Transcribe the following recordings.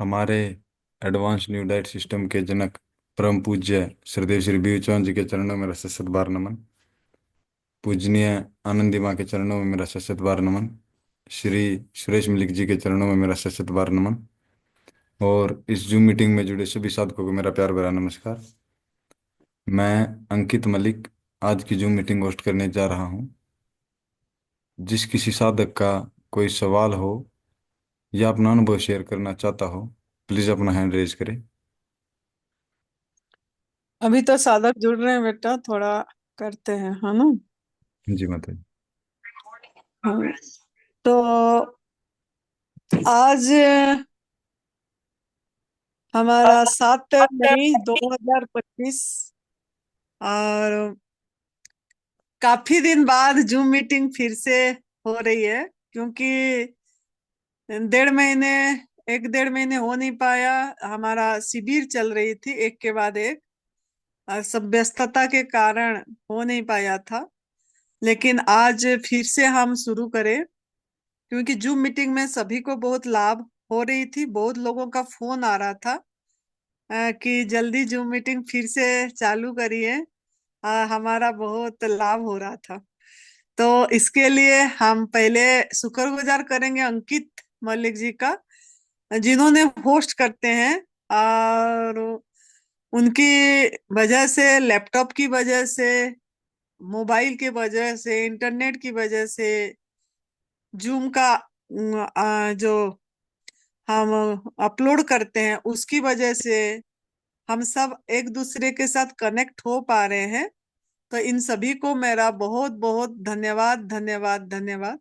हमारे advance new diet system के जनक परम पूज्य श्रीदेव श्री बीव चौहान जी के चरणों में मेरा सशत बार नमन। पूजनीय आनंदी माँ के चरणों में मेरा सशत बार नमन। श्री सुरेश मलिक जी के चरणों में मेरा सशत बार नमन। और इस जूम मीटिंग में जुड़े सभी साधकों को मेरा प्यार भरा नमस्कार। मैं अंकित मलिक आज की जूम मीटिंग होस्ट करने जा रहा हूँ। जिस किसी साधक का कोई सवाल हो या अपना अनुभव शेयर करना चाहता हो, प्लीज़ अपना हैंड रेज करें। अभी तो साधक जुड़ रहे हैं बेटा, थोड़ा करते हैं, है ना। जी माता जी। हाँ। तो आज हमारा 7 मई 2025 और काफी दिन बाद जूम मीटिंग फिर से हो रही है, क्योंकि 1.5 महीने 1 1.5 महीने हो नहीं पाया। हमारा शिविर चल रही थी एक के बाद एक, और सब व्यस्तता के कारण हो नहीं पाया था। लेकिन आज फिर से हम शुरू करें, क्योंकि जूम मीटिंग में सभी को बहुत लाभ हो रही थी। बहुत लोगों का फोन आ रहा था कि जल्दी जूम मीटिंग फिर से चालू करिए। हमारा बहुत लाभ हो रहा था। तो इसके लिए हम पहले शुक्रगुजार करेंगे अंकित मलिक जी का, जिन्होंने होस्ट करते हैं। और उनकी वजह से, लैपटॉप की वजह से, मोबाइल की वजह से, इंटरनेट की वजह से, जूम का जो हम अपलोड करते हैं उसकी वजह से हम सब एक दूसरे के साथ कनेक्ट हो पा रहे हैं। तो इन सभी को मेरा बहुत बहुत धन्यवाद धन्यवाद धन्यवाद।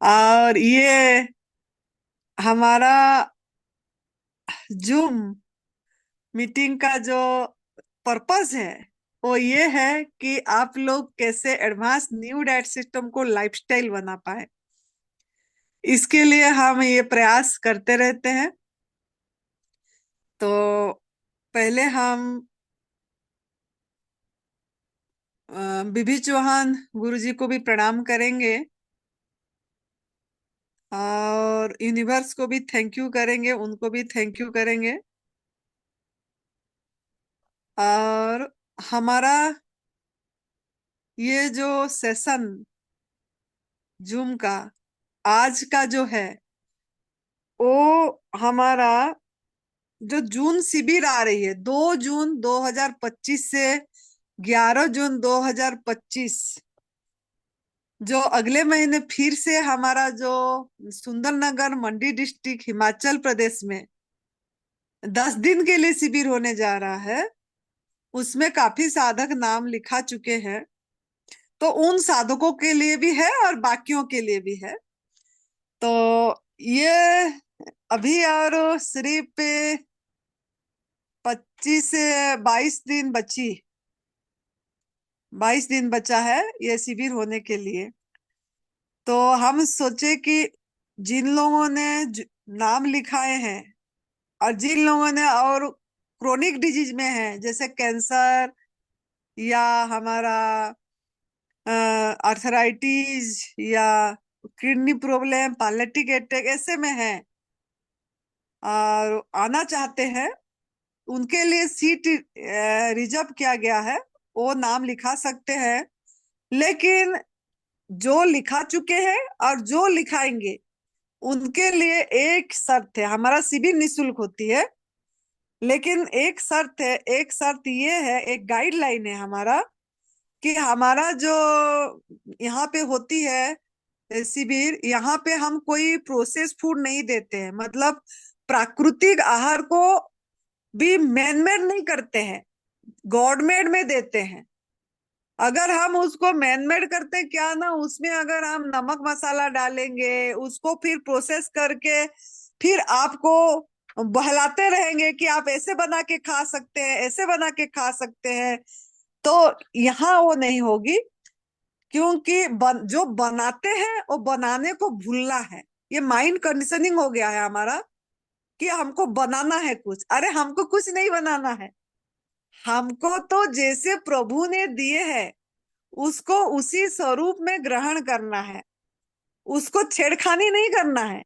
और ये हमारा जूम मीटिंग का जो पर्पस है वो ये है कि आप लोग कैसे एडवांस न्यू डाइट सिस्टम को लाइफस्टाइल बना पाए। इसके लिए हम ये प्रयास करते रहते हैं। तो पहले हम बीबी चौहान गुरुजी को भी प्रणाम करेंगे, और यूनिवर्स को भी थैंक यू करेंगे, उनको भी थैंक यू करेंगे। और हमारा ये जो सेशन जूम का आज का जो है, वो हमारा जो जून शिविर आ रही है 2 जून 2025 से 11 जून 2025, जो अगले महीने फिर से हमारा जो सुंदरनगर मंडी डिस्ट्रिक्ट हिमाचल प्रदेश में 10 दिन के लिए शिविर होने जा रहा है। उसमें काफी साधक नाम लिखा चुके हैं। तो उन साधकों के लिए भी है और बाकियों के लिए भी है। तो ये अभी और सिर्फ 25 से 22 दिन बची 22 दिन बचा है ये शिविर होने के लिए। तो हम सोचे कि जिन लोगों ने नाम लिखाए हैं, और जिन लोगों ने और क्रोनिक डिजीज में है, जैसे कैंसर या हमारा आर्थराइटिस या किडनी प्रॉब्लम, पैलेटिक अटैक ऐसे में है और आना चाहते हैं, उनके लिए सीट रिजर्व किया गया है। वो नाम लिखा सकते हैं। लेकिन जो लिखा चुके हैं और जो लिखाएंगे उनके लिए एक शर्त है। हमारा शिविर निशुल्क होती है, लेकिन एक शर्त है। एक शर्त ये है, एक गाइडलाइन है हमारा, कि हमारा जो यहाँ पे होती है शिविर, यहाँ पे हम कोई प्रोसेस फूड नहीं देते हैं। मतलब प्राकृतिक आहार को भी मैनमेड नहीं करते हैं, गॉड मेड में देते हैं। अगर हम उसको मैनमेड करते हैं, क्या ना, उसमें अगर हम नमक मसाला डालेंगे, उसको फिर प्रोसेस करके फिर आपको बहलाते रहेंगे कि आप ऐसे बना के खा सकते हैं, ऐसे बना के खा सकते हैं, तो यहाँ वो नहीं होगी। क्योंकि जो बनाते हैं वो बनाने को भूलना है। ये माइंड कंडीशनिंग हो गया है हमारा कि हमको बनाना है कुछ। अरे हमको कुछ नहीं बनाना है। हमको तो जैसे प्रभु ने दिए हैं उसको उसी स्वरूप में ग्रहण करना है। उसको छेड़खानी नहीं करना है।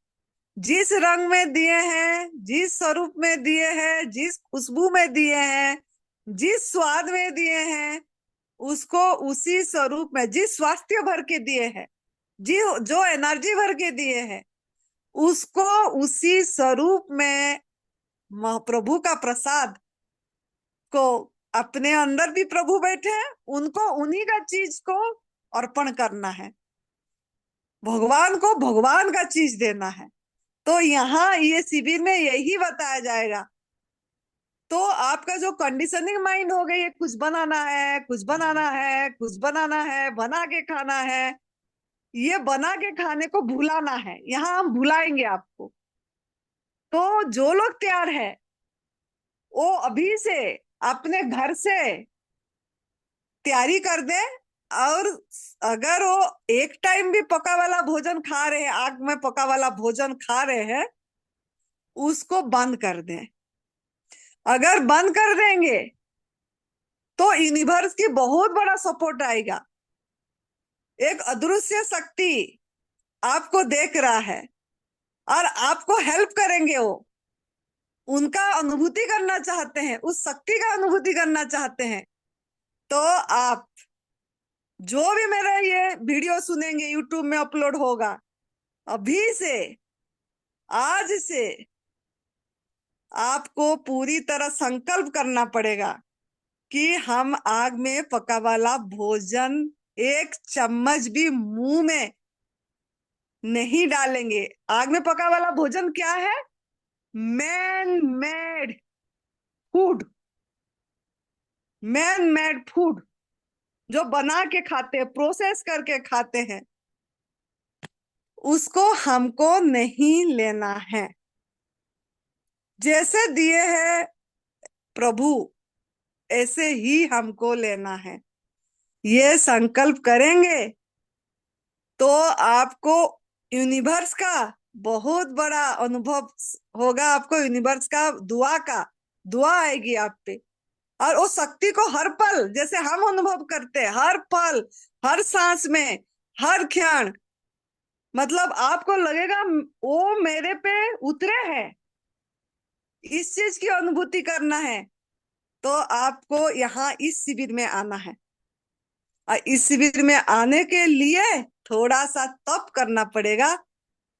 जिस रंग में दिए हैं, जिस स्वरूप में दिए हैं, जिस खुशबू में दिए हैं, जिस स्वाद में दिए हैं, उसको उसी स्वरूप में, जिस स्वास्थ्य भर के दिए हैं, जी जो एनर्जी भर के दिए हैं, उसको उसी स्वरूप में प्रभु का प्रसाद को, अपने अंदर भी प्रभु बैठे हैं, उनको उन्हीं का चीज को अर्पण करना है, भगवान को भगवान का चीज देना है। तो यहाँ ये शिविर में यही बताया जाएगा। तो आपका जो कंडीशनिंग माइंड हो गई है, कुछ बनाना है, कुछ बनाना है, कुछ बनाना है, बना के खाना है, ये बना के खाने को भुलाना है। यहाँ हम भुलाएंगे आपको। तो जो लोग तैयार है, वो अभी से अपने घर से तैयारी कर दे। और अगर वो एक टाइम भी पका वाला भोजन खा रहे हैं, आग में पका वाला भोजन खा रहे हैं, उसको बंद कर दें। अगर बंद कर देंगे तो यूनिवर्स की बहुत बड़ा सपोर्ट आएगा। एक अदृश्य शक्ति आपको देख रहा है और आपको हेल्प करेंगे। वो उनका अनुभूति करना चाहते हैं, उस शक्ति का अनुभूति करना चाहते हैं। तो आप जो भी मेरा ये वीडियो सुनेंगे, यूट्यूब में अपलोड होगा, अभी से, आज से आपको पूरी तरह संकल्प करना पड़ेगा कि हम आग में पका वाला भोजन एक चम्मच भी मुंह में नहीं डालेंगे। आग में पका वाला भोजन क्या है? Man made food. Man made food जो बना के खाते हैं, प्रोसेस करके खाते हैं, उसको हमको नहीं लेना है। जैसे दिए हैं प्रभु, ऐसे ही हमको लेना है। ये संकल्प करेंगे तो आपको यूनिवर्स का बहुत बड़ा अनुभव होगा। आपको यूनिवर्स का दुआ आएगी आप पे। और वो शक्ति को हर पल, जैसे हम अनुभव करते हैं, हर पल, हर सांस में, हर क्षण, मतलब आपको लगेगा वो मेरे पे उतरे हैं। इस चीज की अनुभूति करना है तो आपको यहाँ इस शिविर में आना है। और इस शिविर में आने के लिए थोड़ा सा तप करना पड़ेगा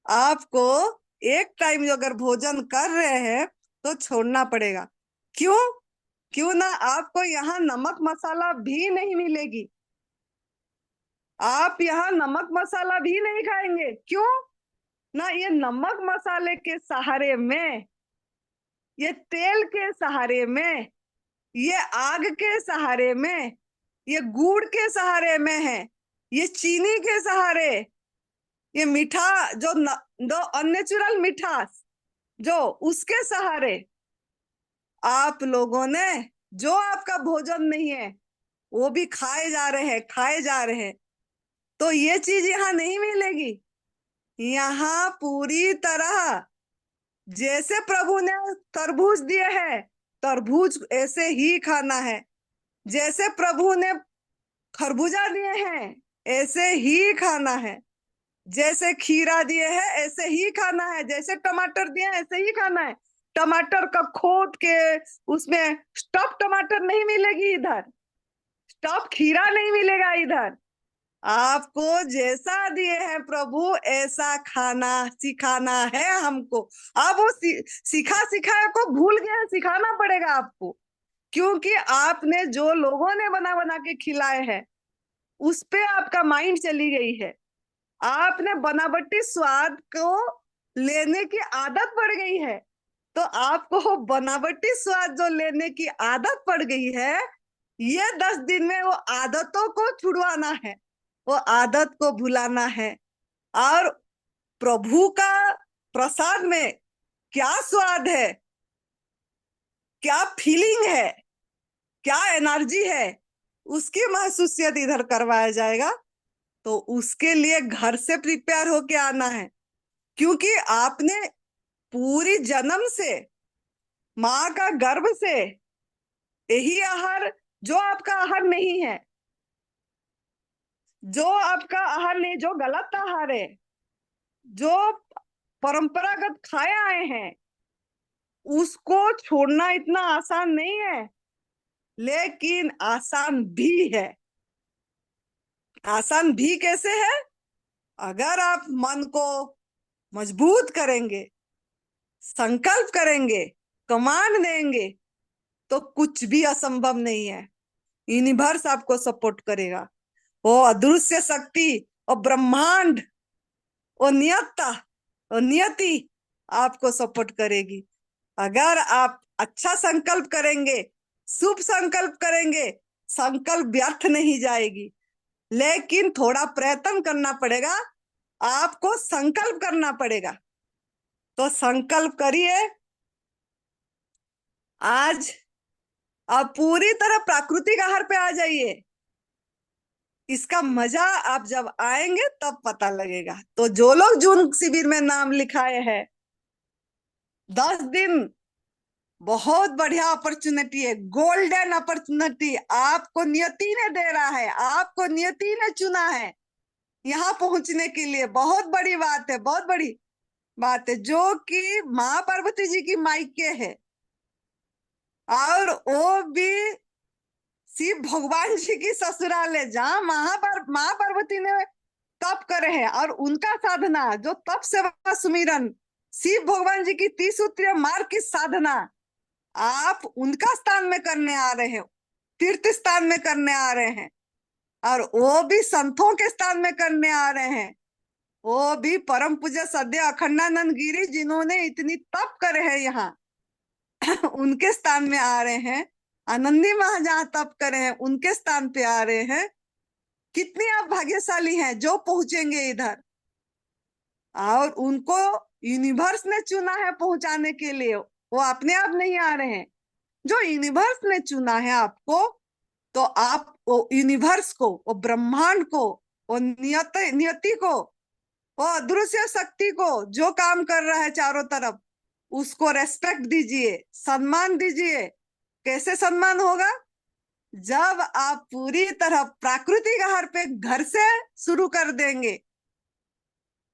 आपको। एक टाइम जो अगर भोजन कर रहे हैं तो छोड़ना पड़ेगा। क्यों? क्यों ना आपको यहाँ नमक मसाला भी नहीं मिलेगी। आप यहाँ नमक मसाला भी नहीं खाएंगे। क्यों ना? ये नमक मसाले के सहारे में, ये तेल के सहारे में, ये आग के सहारे में, ये गुड़ के सहारे में है, ये चीनी के सहारे, ये मीठा जो अननेचुरल मिठास, जो उसके सहारे आप लोगों ने जो आपका भोजन नहीं है वो भी खाए जा रहे हैं, खाए जा रहे हैं। तो ये चीज यहाँ नहीं मिलेगी। यहाँ पूरी तरह जैसे प्रभु ने तरबूज दिए हैं, तरबूज ऐसे ही खाना है। जैसे प्रभु ने खरबूजा दिए हैं, ऐसे ही खाना है। जैसे खीरा दिए हैं, ऐसे ही खाना है। जैसे टमाटर दिए हैं, ऐसे ही खाना है। टमाटर का खोद के उसमें स्टफ टमाटर नहीं मिलेगी इधर, स्टफ खीरा नहीं मिलेगा इधर। आपको जैसा दिए हैं प्रभु, ऐसा खाना सिखाना है हमको। आप वो सिखा सिखाया को भूल गए हैं, सिखाना पड़ेगा आपको। क्योंकि आपने जो लोगों ने बना बना के खिलाए हैं, उस पे आपका माइंड चली गई है। आपने बनावटी स्वाद को लेने की आदत पड़ गई है। तो आपको बनावटी स्वाद जो लेने की आदत पड़ गई है, ये 10 दिन में वो आदतों को छुड़वाना है, वो आदत को भुलाना है। और प्रभु का प्रसाद में क्या स्वाद है, क्या फीलिंग है, क्या एनर्जी है, उसकी महसूसियत इधर करवाया जाएगा। तो उसके लिए घर से प्रिपेयर होके आना है। क्योंकि आपने पूरी जन्म से, माँ का गर्भ से, यही आहार, जो आपका आहार नहीं है, जो आपका आहार नहीं, जो गलत आहार है, जो परंपरागत खाए आए हैं, उसको छोड़ना इतना आसान नहीं है, लेकिन आसान भी है। आसान भी कैसे है? अगर आप मन को मजबूत करेंगे, संकल्प करेंगे, कमांड देंगे, तो कुछ भी असंभव नहीं है। यूनिवर्स आपको सपोर्ट करेगा। वो अदृश्य शक्ति और ब्रह्मांड और नियता और नियति आपको सपोर्ट करेगी। अगर आप अच्छा संकल्प करेंगे, शुभ संकल्प करेंगे, संकल्प व्यर्थ नहीं जाएगी। लेकिन थोड़ा प्रयत्न करना पड़ेगा, आपको संकल्प करना पड़ेगा। तो संकल्प करिए। आज आप पूरी तरह प्राकृतिक आहार पे आ जाइए। इसका मजा आप जब आएंगे तब पता लगेगा। तो जो लोग जून शिविर में नाम लिखाए हैं, 10 दिन बहुत बढ़िया अपॉर्चुनिटी है, गोल्डन अपॉर्चुनिटी आपको नियति ने दे रहा है, आपको नियति ने चुना है यहाँ पहुंचने के लिए। बहुत बड़ी बात है, बहुत बड़ी बात है, जो कि माँ पार्वती जी की मायके है, और वो भी शिव भगवान जी की ससुराल है, जहाँ माँ पार्वती ने तप करे हैं। और उनका साधना जो तप सेवा सुमिरन, शिव भगवान जी की 30 सूत्रीय मार्ग की साधना आप उनका स्थान में करने आ रहे हैं, तीर्थ स्थान में करने आ रहे हैं, और वो भी संतों के स्थान में करने आ रहे हैं। वो भी परम पूज्य सद्य अखंडानंद गिरी, जिन्होंने इतनी तप करे हैं यहाँ उनके स्थान में आ रहे हैं। आनंदी महा जहाँ तप करे हैं, उनके स्थान पे आ रहे हैं। कितनी आप भाग्यशाली हैं जो पहुंचेंगे इधर। और उनको यूनिवर्स ने चुना है पहुंचाने के लिए, वो अपने आप नहीं आ रहे हैं। जो यूनिवर्स ने चुना है आपको, तो आप वो यूनिवर्स को, वो ब्रह्मांड को, वो नियति को, वो अदृश्य शक्ति को जो काम कर रहा है चारों तरफ, उसको रेस्पेक्ट दीजिए, सम्मान दीजिए। कैसे सम्मान होगा? जब आप पूरी तरह प्राकृतिक आहार पे घर से शुरू कर देंगे,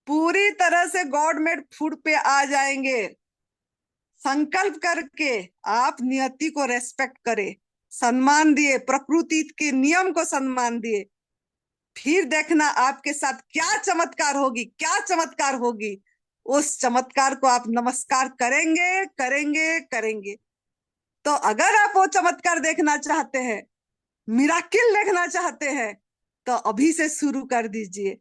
पूरी तरह से गॉड मेड फूड पे आ जाएंगे, संकल्प करके आप नियति को रेस्पेक्ट करें, सम्मान दिए, प्रकृति के नियम को सम्मान दिए, फिर देखना आपके साथ क्या चमत्कार होगी, क्या चमत्कार होगी। उस चमत्कार को आप नमस्कार करेंगे, करेंगे, करेंगे। तो अगर आप वो चमत्कार देखना चाहते हैं, मिराकिल देखना चाहते हैं, तो अभी से शुरू कर दीजिए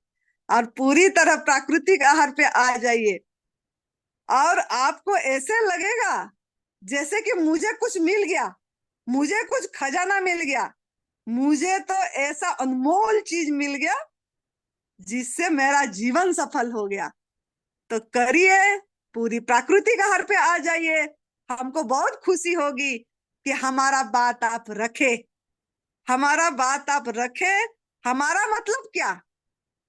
और पूरी तरह प्राकृतिक आहार पे आ जाइए। और आपको ऐसे लगेगा जैसे कि मुझे कुछ मिल गया, मुझे कुछ खजाना मिल गया, मुझे तो ऐसा अनमोल चीज मिल गया जिससे मेरा जीवन सफल हो गया। तो करिए, पूरी प्राकृतिक आहार पे आ जाइए। हमको बहुत खुशी होगी कि हमारा बात आप रखे, हमारा बात आप रखे। हमारा मतलब क्या?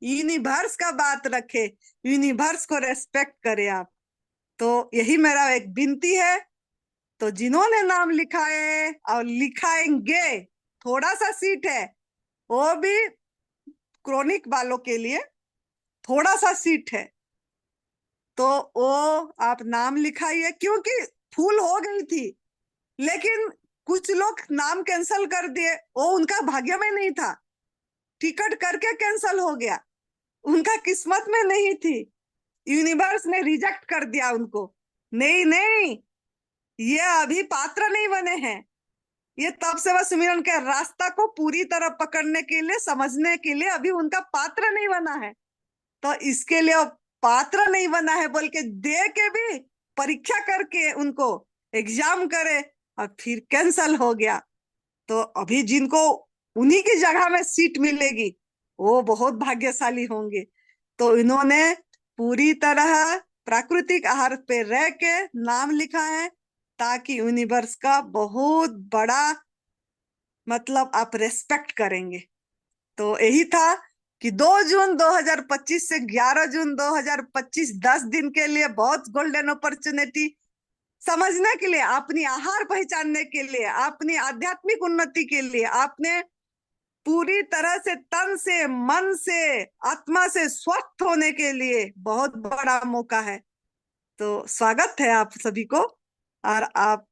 यूनिवर्स का बात रखे, यूनिवर्स को रेस्पेक्ट करे आप। तो यही मेरा एक विनती है। तो जिन्होंने नाम लिखाए और लिखाएंगे, थोड़ा सा सीट है, वो भी क्रोनिक वालों के लिए थोड़ा सा सीट है। तो वो आप नाम लिखाइए, क्योंकि फुल हो गई थी, लेकिन कुछ लोग नाम कैंसिल कर दिए। वो उनका भाग्य में नहीं था, टिकट करके कैंसिल हो गया, उनका किस्मत में नहीं थी, यूनिवर्स ने रिजेक्ट कर दिया उनको। नहीं नहीं, ये अभी पात्र नहीं बने हैं। ये तप सेवा सुमिरन के रास्ता को पूरी तरह पकड़ने के लिए, समझने के लिए अभी उनका पात्र नहीं बना है। तो इसके लिए वो पात्र नहीं बना है बोल के दे के भी परीक्षा करके उनको एग्जाम करे और फिर कैंसल हो गया। तो अभी जिनको उन्हीं की जगह में सीट मिलेगी, वो बहुत भाग्यशाली होंगे। तो इन्होंने पूरी तरह प्राकृतिक आहार पे रह के नाम लिखा है, ताकि यूनिवर्स का बहुत बड़ा मतलब आप रेस्पेक्ट करेंगे। तो यही था कि 2 जून 2025 से 11 जून 2025, 10 दिन के लिए बहुत गोल्डन अपॉर्चुनिटी, समझने के लिए, अपनी आहार पहचानने के लिए, अपनी आध्यात्मिक उन्नति के लिए, आपने पूरी तरह से तन से, मन से, आत्मा से स्वस्थ होने के लिए बहुत बड़ा मौका है। तो स्वागत है आप सभी को, और आप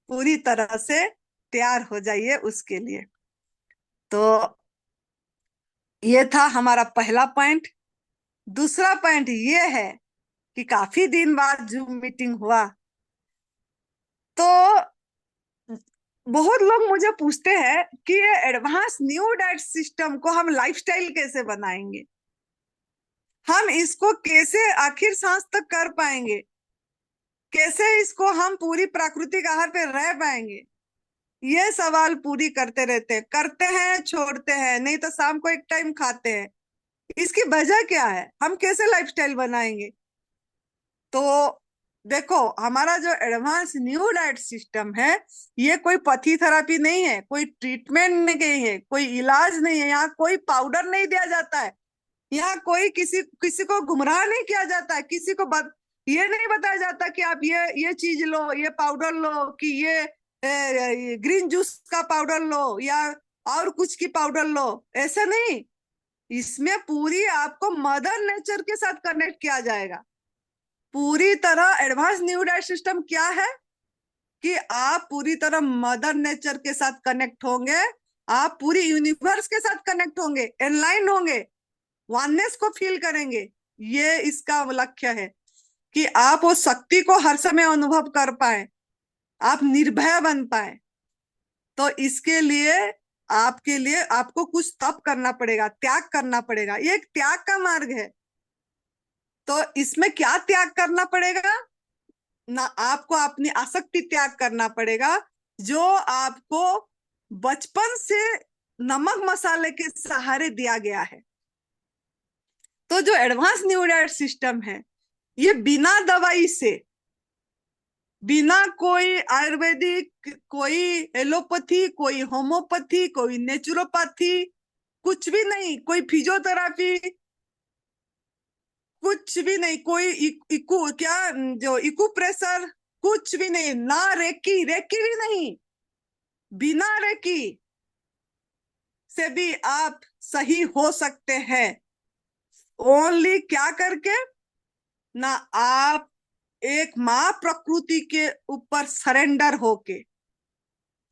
पूरी तरह से तैयार हो जाइए उसके लिए। तो ये था हमारा पहला पॉइंट। दूसरा पॉइंट ये है कि काफी दिन बाद जूम मीटिंग हुआ, तो बहुत लोग मुझे पूछते हैं कि ये एडवांस न्यू डाइट सिस्टम को हम लाइफस्टाइल कैसे बनाएंगे, हम इसको कैसे आखिर सांस तक कर पाएंगे, कैसे इसको हम पूरी प्राकृतिक आहार पे रह पाएंगे। ये सवाल पूरी करते रहते हैं, करते हैं छोड़ते हैं, नहीं तो शाम को एक टाइम खाते हैं। इसकी वजह क्या है, हम कैसे लाइफस्टाइल बनाएंगे? तो देखो, हमारा जो एडवांस न्यू डाइट सिस्टम है, ये कोई पथी थेरेपी नहीं है, कोई ट्रीटमेंट नहीं है, कोई इलाज नहीं है। यहाँ कोई पाउडर नहीं दिया जाता है, यहाँ कोई किसी किसी को गुमराह नहीं किया जाता है, किसी को ये नहीं बताया जाता कि आप ये चीज लो, ये पाउडर लो, कि ये ग्रीन जूस का पाउडर लो या और कुछ की पाउडर लो। ऐसा नहीं, इसमें पूरी आपको मदर नेचर के साथ कनेक्ट किया जाएगा। पूरी तरह एडवांस न्यू डाइट सिस्टम क्या है कि आप पूरी तरह मदर नेचर के साथ कनेक्ट होंगे, आप पूरी यूनिवर्स के साथ कनेक्ट होंगे, एनलाइन होंगे, वननेस को फील करेंगे। ये इसका लक्ष्य है कि आप वो शक्ति को हर समय अनुभव कर पाए, आप निर्भय बन पाए। तो इसके लिए आपके लिए आपको कुछ तप करना पड़ेगा, त्याग करना पड़ेगा। ये एक त्याग का मार्ग है। तो इसमें क्या त्याग करना पड़ेगा ना, आपको अपनी आसक्ति त्याग करना पड़ेगा, जो आपको बचपन से नमक मसाले के सहारे दिया गया है। तो जो एडवांस न्यू डाइट सिस्टम है, ये बिना दवाई से, बिना कोई आयुर्वेदिक, कोई एलोपैथी, कोई होम्योपैथी, कोई नेचुरोपैथी, कुछ भी नहीं, कोई फिजियोथेरेपी, कुछ भी नहीं, कोई इकू क्या जो इकू प्रेशर, कुछ भी नहीं, ना रेकी, रेकी भी नहीं, बिना रेकी से भी आप सही हो सकते हैं। ओनली क्या करके ना, आप एक माँ प्रकृति के ऊपर सरेंडर होके,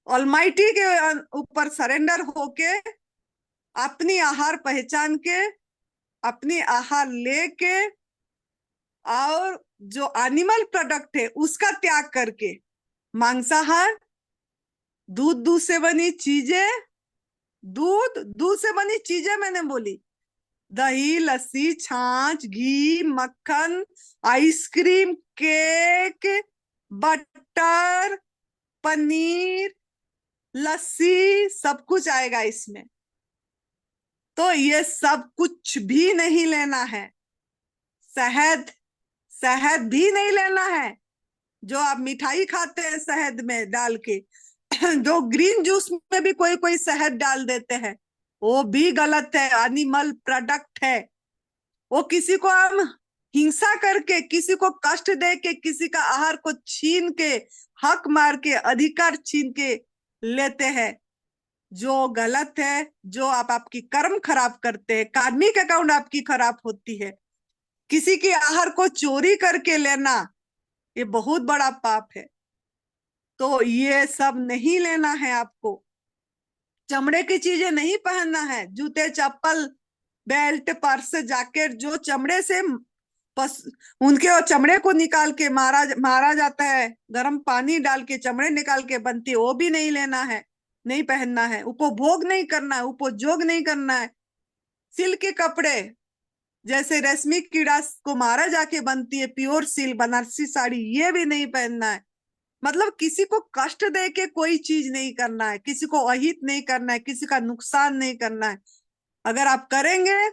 ऑलमाइटी के ऊपर सरेंडर होके, अपनी आहार पहचान के, अपनी आहार लेके, और जो एनिमल प्रोडक्ट है उसका त्याग करके, मांसाहार, दूध से बनी चीजें, दूध से बनी चीजें मैंने बोली, दही, लस्सी, छाछ, घी, मक्खन, आइसक्रीम, केक, बटर, पनीर, लस्सी, सब कुछ आएगा इसमें। तो ये सब कुछ भी नहीं लेना है। शहद, शहद भी नहीं लेना है, जो आप मिठाई खाते हैं शहद में डाल के जो ग्रीन जूस में भी कोई कोई शहद डाल देते हैं, वो भी गलत है, एनिमल प्रोडक्ट है। वो किसी को हम हिंसा करके, किसी को कष्ट दे के, किसी का आहार को छीन के, हक मार के, अधिकार छीन के लेते हैं, जो गलत है। जो आप आपकी कर्म खराब करते हैं, कार्मिक अकाउंट आपकी खराब होती है। किसी के आहार को चोरी करके लेना, ये बहुत बड़ा पाप है। तो ये सब नहीं लेना है आपको। चमड़े की चीजें नहीं पहनना है, जूते, चप्पल, बेल्ट, पर्स, जैकेट, जो चमड़े से उनके और चमड़े को निकाल के मारा जाता है, गर्म पानी डाल के चमड़े निकाल के बनती है, वो भी नहीं लेना है, नहीं पहनना है। उपभोग नहीं करना है, उपयोग नहीं करना है। सिल्क के कपड़े, जैसे रेशमी कीड़ा को मारा जाके बनती है प्योर सिल्क बनारसी साड़ी, ये भी नहीं पहनना है। मतलब किसी को कष्ट दे के कोई चीज नहीं करना है, किसी को अहित नहीं करना है, किसी का नुकसान नहीं करना है। अगर आप करेंगे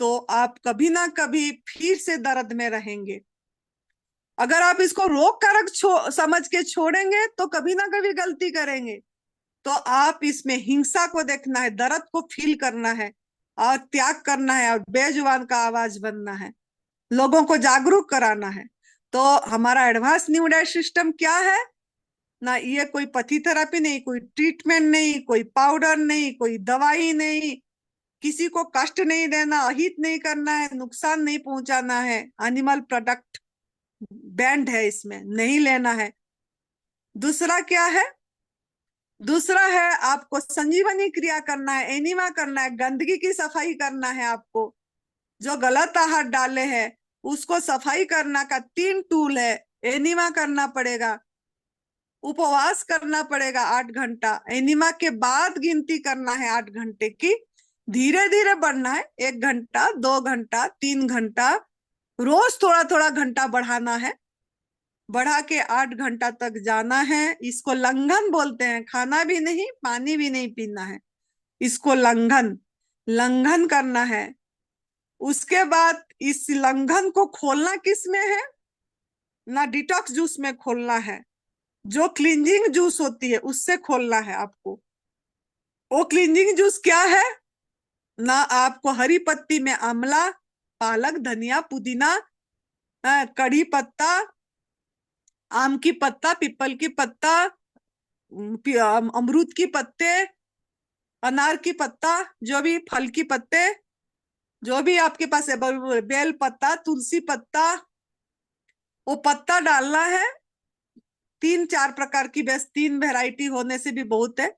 तो आप कभी ना कभी फिर से दर्द में रहेंगे। अगर आप इसको रोग कारक समझ के छोड़ेंगे तो कभी ना कभी गलती करेंगे। तो आप इसमें हिंसा को देखना है, दर्द को फील करना है, और त्याग करना है, और बेजुबान का आवाज बनना है, लोगों को जागरूक कराना है। तो हमारा एडवांस न्यू डाइट सिस्टम क्या है ना, ये कोई पथी थेरेपी नहीं, कोई ट्रीटमेंट नहीं, कोई पाउडर नहीं, कोई दवाई नहीं, किसी को कष्ट नहीं देना, अहित नहीं करना है, नुकसान नहीं पहुंचाना है, एनिमल प्रोडक्ट बैंड है, इसमें नहीं लेना है। दूसरा क्या है? दूसरा है आपको संजीवनी क्रिया करना है, एनिमा करना है, गंदगी की सफाई करना है आपको। जो गलत आहार डाले हैं उसको सफाई करना का 3 टूल है। एनिमा करना पड़ेगा, उपवास करना पड़ेगा 8 घंटा, एनिमा के बाद गिनती करना है 8 घंटे की। धीरे धीरे बढ़ना है, 1 घंटा, 2 घंटा, 3 घंटा, रोज थोड़ा थोड़ा घंटा बढ़ाना है। बढ़ा के 8 घंटा तक जाना है। इसको लंघन बोलते हैं। खाना भी नहीं, पानी भी नहीं पीना है, इसको लंघन लंघन करना है। उसके बाद इस लंघन को खोलना किस में है? ना डिटॉक्स जूस में खोलना है, जो क्लींजिंग जूस होती है उससे खोलना है आपको। वो क्लींजिंग जूस क्या है? ना आपको हरी पत्ती में आंवला, पालक, धनिया, पुदीना, कड़ी पत्ता, आम की पत्ता, पीपल की पत्ता, अमरूद की पत्ते, अनार की पत्ता, जो भी फल की पत्ते, जो भी आपके पास है, बेल पत्ता, तुलसी पत्ता, वो पत्ता डालना है। 3-4 प्रकार की, बस 3 वैरायटी होने से भी बहुत है।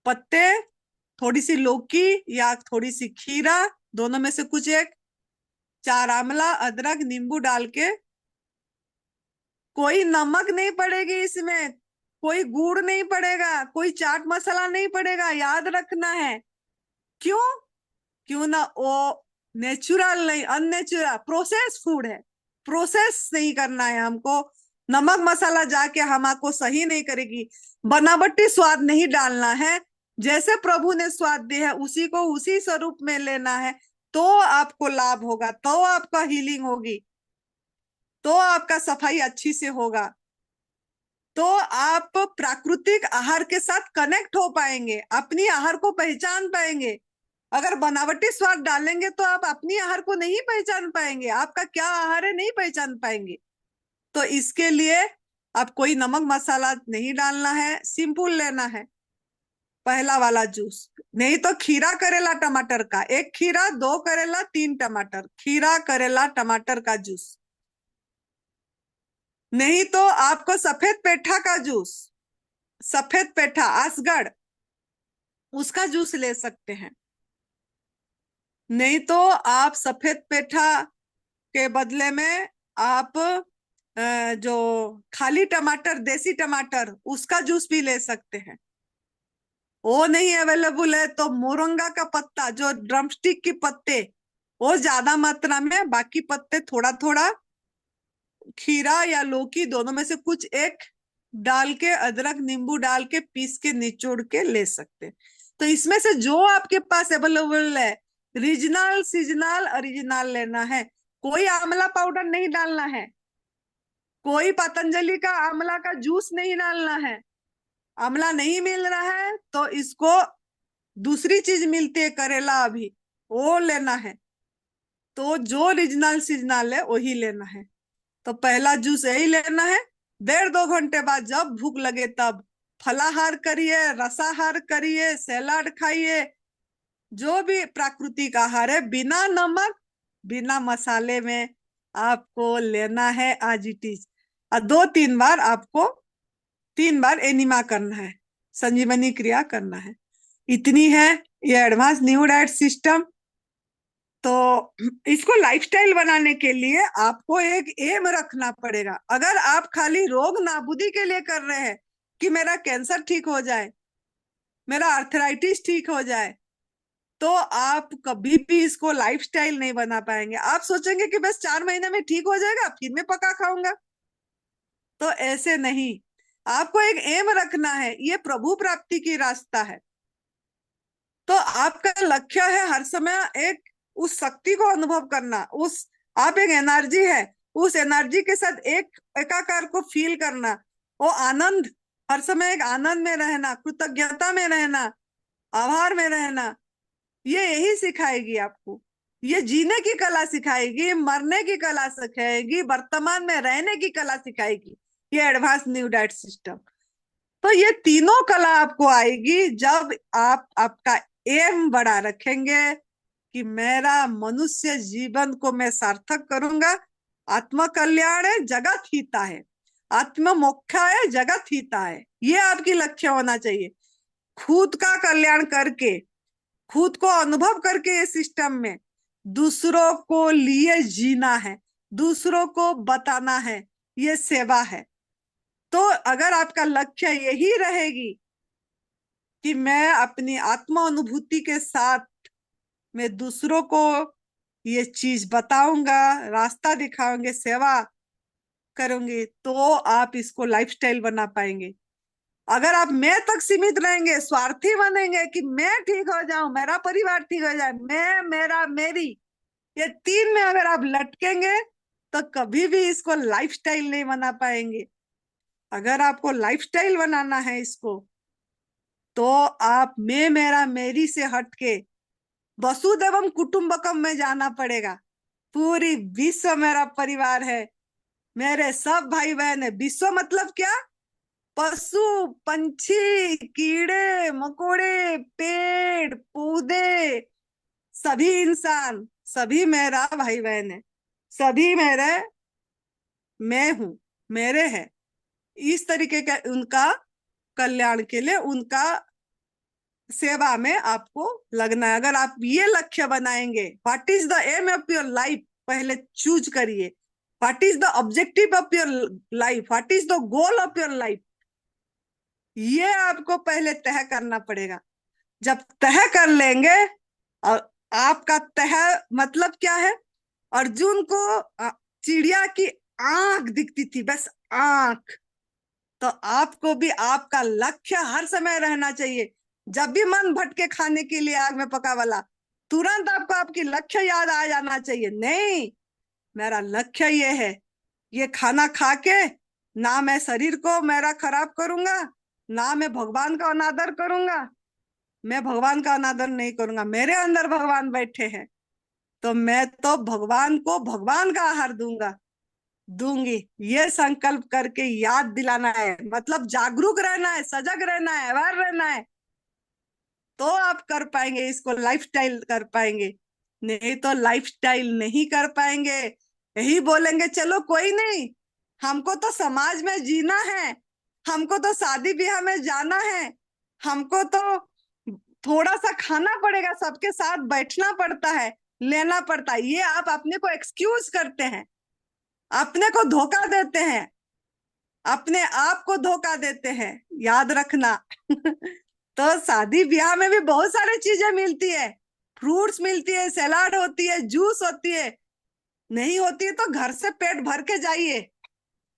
पत्ते, थोड़ी सी लौकी या थोड़ी सी खीरा, दोनों में से कुछ एक, 4 आंवला, अदरक, नींबू डाल के। कोई नमक नहीं पड़ेगी इसमें, कोई गुड़ नहीं पड़ेगा, कोई चाट मसाला नहीं पड़ेगा, याद रखना है। क्यों? क्यों ना वो नेचुरल नहीं, अननेचुरल प्रोसेस फूड है। प्रोसेस नहीं करना है हमको। नमक मसाला जाके हमको सही नहीं करेगी। बनावटी स्वाद नहीं डालना है। जैसे प्रभु ने स्वाद दिया है उसी को उसी स्वरूप में लेना है। तो आपको लाभ होगा, तो आपका हीलिंग होगी, तो आपका सफाई अच्छी से होगा, तो आप प्राकृतिक आहार के साथ कनेक्ट हो पाएंगे, अपनी आहार को पहचान पाएंगे। अगर बनावटी स्वाद डालेंगे तो आप अपनी आहार को नहीं पहचान पाएंगे, आपका क्या आहार है नहीं पहचान पाएंगे। तो इसके लिए आप कोई नमक मसाला नहीं डालना है, सिंपल लेना है पहला वाला जूस। नहीं तो खीरा करेला टमाटर का, 1 खीरा, 2 करेला, 3 टमाटर, खीरा करेला टमाटर का जूस। नहीं तो आपको सफेद पेठा का जूस, सफेद पेठा असगढ़, उसका जूस ले सकते हैं। नहीं तो आप सफेद पेठा के बदले में आप जो खाली टमाटर, देसी टमाटर, उसका जूस भी ले सकते हैं। वो नहीं अवेलेबल है तो मोरंगा का पत्ता, जो ड्रमस्टिक के पत्ते, वो ज्यादा मात्रा में, बाकी पत्ते थोड़ा थोड़ा, खीरा या लौकी दोनों में से कुछ एक डाल के, अदरक नींबू डाल के पीस के निचोड़ के ले सकते हैं। तो इसमें से जो आपके पास अवेलेबल है, रीजनल, सीजनल, ओरिजिनल लेना है। कोई आंवला पाउडर नहीं डालना है, कोई पतंजलि का आंवला का जूस नहीं डालना है। आंवला नहीं मिल रहा है तो इसको दूसरी चीज मिलती है, करेला अभी, वो लेना है। तो जो रीजनल सीजनल है वही लेना है। तो पहला जूस यही लेना है। 1.5-2 घंटे बाद जब भूख लगे तब फलाहार करिए, रसाहार करिए, सैलाड खाइए, जो भी प्राकृतिक आहार है, बिना नमक, बिना मसाले में आपको लेना है आज इट इज। और 2-3 बार आपको, 3 बार एनिमा करना है, संजीवनी क्रिया करना है। इतनी है ये एडवांस न्यू डाइट सिस्टम। तो इसको लाइफस्टाइल बनाने के लिए आपको एक एम रखना पड़ेगा। अगर आप खाली रोग नाबूदी के लिए कर रहे हैं कि मेरा कैंसर ठीक हो जाए, मेरा आर्थराइटिस ठीक हो जाए, तो आप कभी भी इसको लाइफस्टाइल नहीं बना पाएंगे। आप सोचेंगे कि बस 4 महीने में ठीक हो जाएगा, फिर मैं पका खाऊंगा। तो ऐसे नहीं, आपको एक एम रखना है। ये प्रभु प्राप्ति की रास्ता है। तो आपका लक्ष्य है हर समय एक उस शक्ति को अनुभव करना, उस, आप एक एनर्जी है, उस एनर्जी के साथ एक एकाकार को फील करना, वो आनंद, हर समय एक आनंद में रहना, कृतज्ञता में रहना, आभार में रहना। ये यही सिखाएगी आपको। ये जीने की कला सिखाएगी, मरने की कला सिखाएगी, वर्तमान में रहने की कला सिखाएगी, ये एडवांस न्यू डाइट सिस्टम। तो ये तीनों कला आपको आएगी जब आप आपका एम बड़ा रखेंगे कि मेरा मनुष्य जीवन को मैं सार्थक करूंगा, आत्म कल्याण है, जगत हिता है, आत्म मोक्ष है, जगत हिता है। ये आपकी लक्ष्य होना चाहिए। खुद का कल्याण करके, खुद को अनुभव करके ये सिस्टम में दूसरों को लिए जीना है, दूसरों को बताना है, ये सेवा है। तो अगर आपका लक्ष्य यही रहेगी कि मैं अपनी आत्म अनुभूति के साथ मैं दूसरों को ये चीज बताऊंगा, रास्ता दिखाऊंगे, सेवा करूंगी, तो आप इसको लाइफस्टाइल बना पाएंगे। अगर आप मैं तक सीमित रहेंगे, स्वार्थी बनेंगे कि मैं ठीक हो जाऊं, मेरा परिवार ठीक हो जाए, मैं, मेरा, मेरी, ये तीन में अगर आप लटकेंगे तो कभी भी इसको लाइफस्टाइल नहीं बना पाएंगे। अगर आपको लाइफस्टाइल बनाना है इसको, तो आप मैं, मेरा, मेरी से हटके वसुदेवम कुटुंबकम में जाना पड़ेगा। पूरी विश्व मेरा परिवार है, मेरे सब भाई बहन है। विश्व मतलब क्या? पशु, पंछी, कीड़े मकोड़े, पेड़ पौधे, सभी इंसान, सभी मेरा भाई बहन है, सभी मेरे, मैं हूं, मेरे हैं। इस तरीके का उनका कल्याण के लिए, उनका सेवा में आपको लगना है। अगर आप ये लक्ष्य बनाएंगे, what is the aim of your life, पहले चूज करिए। What is the objective of your life, what is the goal of your life, ये आपको पहले तय करना पड़ेगा। जब तय कर लेंगे, और आपका तय मतलब क्या है? अर्जुन को चिड़िया की आंख दिखती थी, बस आंख। तो आपको भी आपका लक्ष्य हर समय रहना चाहिए। जब भी मन भटके खाने के लिए आग में पका वाला, तुरंत आपको आपकी लक्ष्य याद आ जाना चाहिए। नहीं, मेरा लक्ष्य ये है, ये खाना खा के ना मैं शरीर को मेरा खराब करूंगा, ना मैं भगवान का अनादर करूंगा। मैं भगवान का अनादर नहीं करूंगा, मेरे अंदर भगवान बैठे हैं, तो मैं तो भगवान को भगवान का आहार दूंगा, दूंगी। ये संकल्प करके याद दिलाना है, मतलब जागरूक रहना है, सजग रहना है, अवेयर रहना है, तो आप कर पाएंगे, इसको लाइफस्टाइल कर पाएंगे। नहीं तो लाइफस्टाइल नहीं कर पाएंगे। यही बोलेंगे चलो कोई नहीं, हमको तो समाज में जीना है, हमको तो शादी ब्याह में जाना है, हमको तो थोड़ा सा खाना पड़ेगा, सबके साथ बैठना पड़ता है, लेना पड़ता है, ये आप अपने को एक्सक्यूज करते हैं, अपने को धोखा देते हैं, अपने आप को धोखा देते हैं, याद रखना। तो शादी ब्याह में भी बहुत सारी चीजें मिलती है, फ्रूट्स मिलती है, सलाद होती है, जूस होती है। नहीं होती है तो घर से पेट भर के जाइए,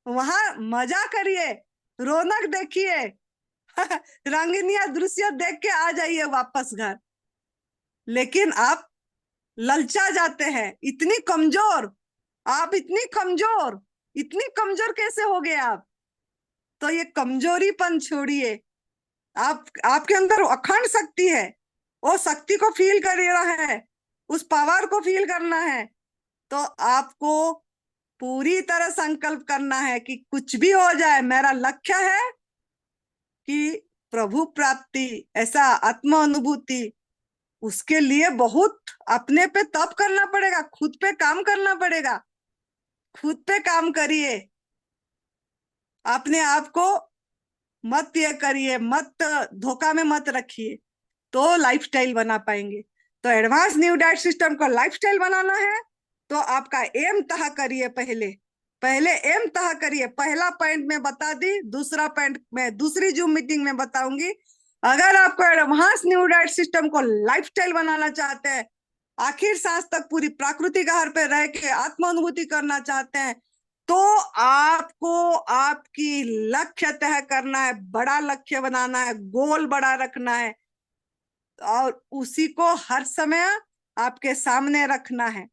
वहां मजा करिए, रौनक देखिए, रंगीनिया दृश्य देख के आ जाइए वापस घर। लेकिन आप ललचा जाते हैं, इतनी कमजोर, आप इतनी कमजोर, इतनी कमजोर कैसे हो गए आप? तो ये कमजोरीपन छोड़िए। आप, आपके अंदर अखंड शक्ति है, वो शक्ति को फील कर रहा है, उस पावर को फील करना है। तो आपको पूरी तरह संकल्प करना है कि कुछ भी हो जाए, मेरा लक्ष्य है कि प्रभु प्राप्ति, ऐसा आत्म अनुभूति। उसके लिए बहुत अपने पे तप करना पड़ेगा, खुद पे काम करना पड़ेगा। खुद पे काम करिए, अपने आप को मत ये करिए, मत धोखा में मत रखिए, तो लाइफस्टाइल बना पाएंगे। तो एडवांस न्यू डाइट सिस्टम को लाइफस्टाइल बनाना है, तो आपका एम तय करिए। पहले पहले एम तय करिए। पहला पॉइंट मैं बता दी, दूसरा पॉइंट मैं दूसरी जूम मीटिंग में बताऊंगी। अगर आपको एडवांस न्यू डाइट सिस्टम को लाइफस्टाइल बनाना चाहते हैं, आखिर सांस तक पूरी प्राकृतिक आहार पे रह के आत्म अनुभूति करना चाहते हैं, तो आपको आपकी लक्ष्य तय करना है, बड़ा लक्ष्य बनाना है, गोल बड़ा रखना है, और उसी को हर समय आपके सामने रखना है।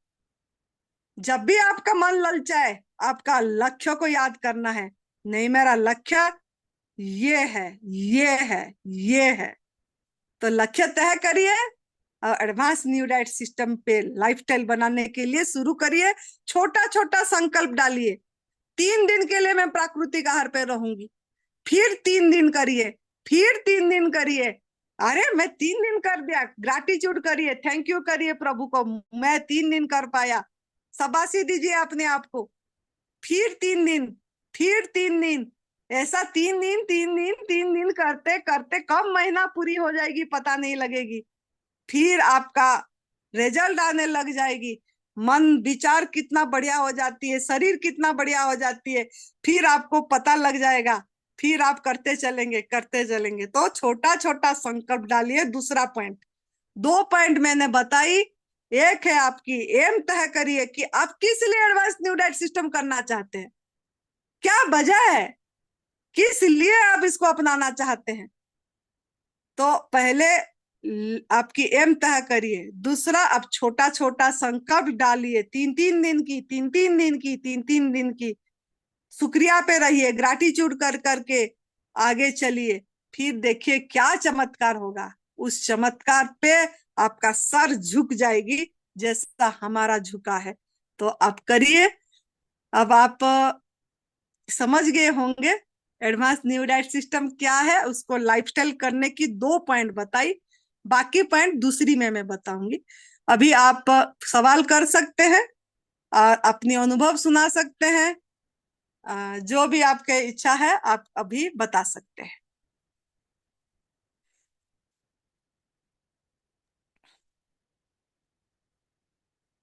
जब भी आपका मन ललचाए, आपका लक्ष्य को याद करना है। नहीं, मेरा लक्ष्य ये है, ये है, ये है। तो लक्ष्य तय करिए और एडवांस न्यू डाइट सिस्टम पे लाइफस्टाइल बनाने के लिए शुरू करिए। छोटा छोटा संकल्प डालिए। 3 दिन के लिए मैं प्राकृतिक आहार पे रहूंगी, फिर 3 दिन करिए, फिर 3 दिन करिए। अरे मैं 3 दिन कर दिया, ग्रैटिट्यूड करिए, थैंक यू करिए प्रभु को, मैं 3 दिन कर पाया, शाबाशी दीजिए अपने आप को। फिर 3 दिन, फिर 3 दिन, ऐसा 3 दिन 3 दिन 3 दिन करते करते कब महीना पूरी हो जाएगी पता नहीं लगेगी। फिर आपका रिजल्ट आने लग जाएगी। मन विचार कितना बढ़िया हो जाती है, शरीर कितना बढ़िया हो जाती है, फिर आपको पता लग जाएगा। फिर आप करते चलेंगे करते चलेंगे। तो छोटा छोटा संकल्प डालिए। दूसरा पॉइंट, 2 पॉइंट मैंने बताई। एक है आपकी एम तय करिए कि आप किस लिए एडवांस न्यू डाइट सिस्टम करना चाहते हैं, क्या वजह है, किस लिए आप इसको अपनाना चाहते हैं। तो पहले आपकी एम तय करिए। दूसरा, आप छोटा छोटा संकल्प डालिए, 3 3 दिन की, 3 3 दिन की, 3 3 दिन की। शुक्रिया पे रहिए, ग्रैटिट्यूड कर करके आगे चलिए। फिर देखिए क्या चमत्कार होगा। उस चमत्कार पे आपका सर झुक जाएगी जैसा हमारा झुका है। तो आप करिए। अब आप समझ गए होंगे एडवांस न्यू डाइट सिस्टम क्या है। उसको लाइफस्टाइल करने की 2 पॉइंट बताई, बाकी पॉइंट दूसरी में मैं बताऊंगी। अभी आप सवाल कर सकते हैं और अपनी अनुभव सुना सकते हैं। जो भी आपके इच्छा है आप अभी बता सकते हैं।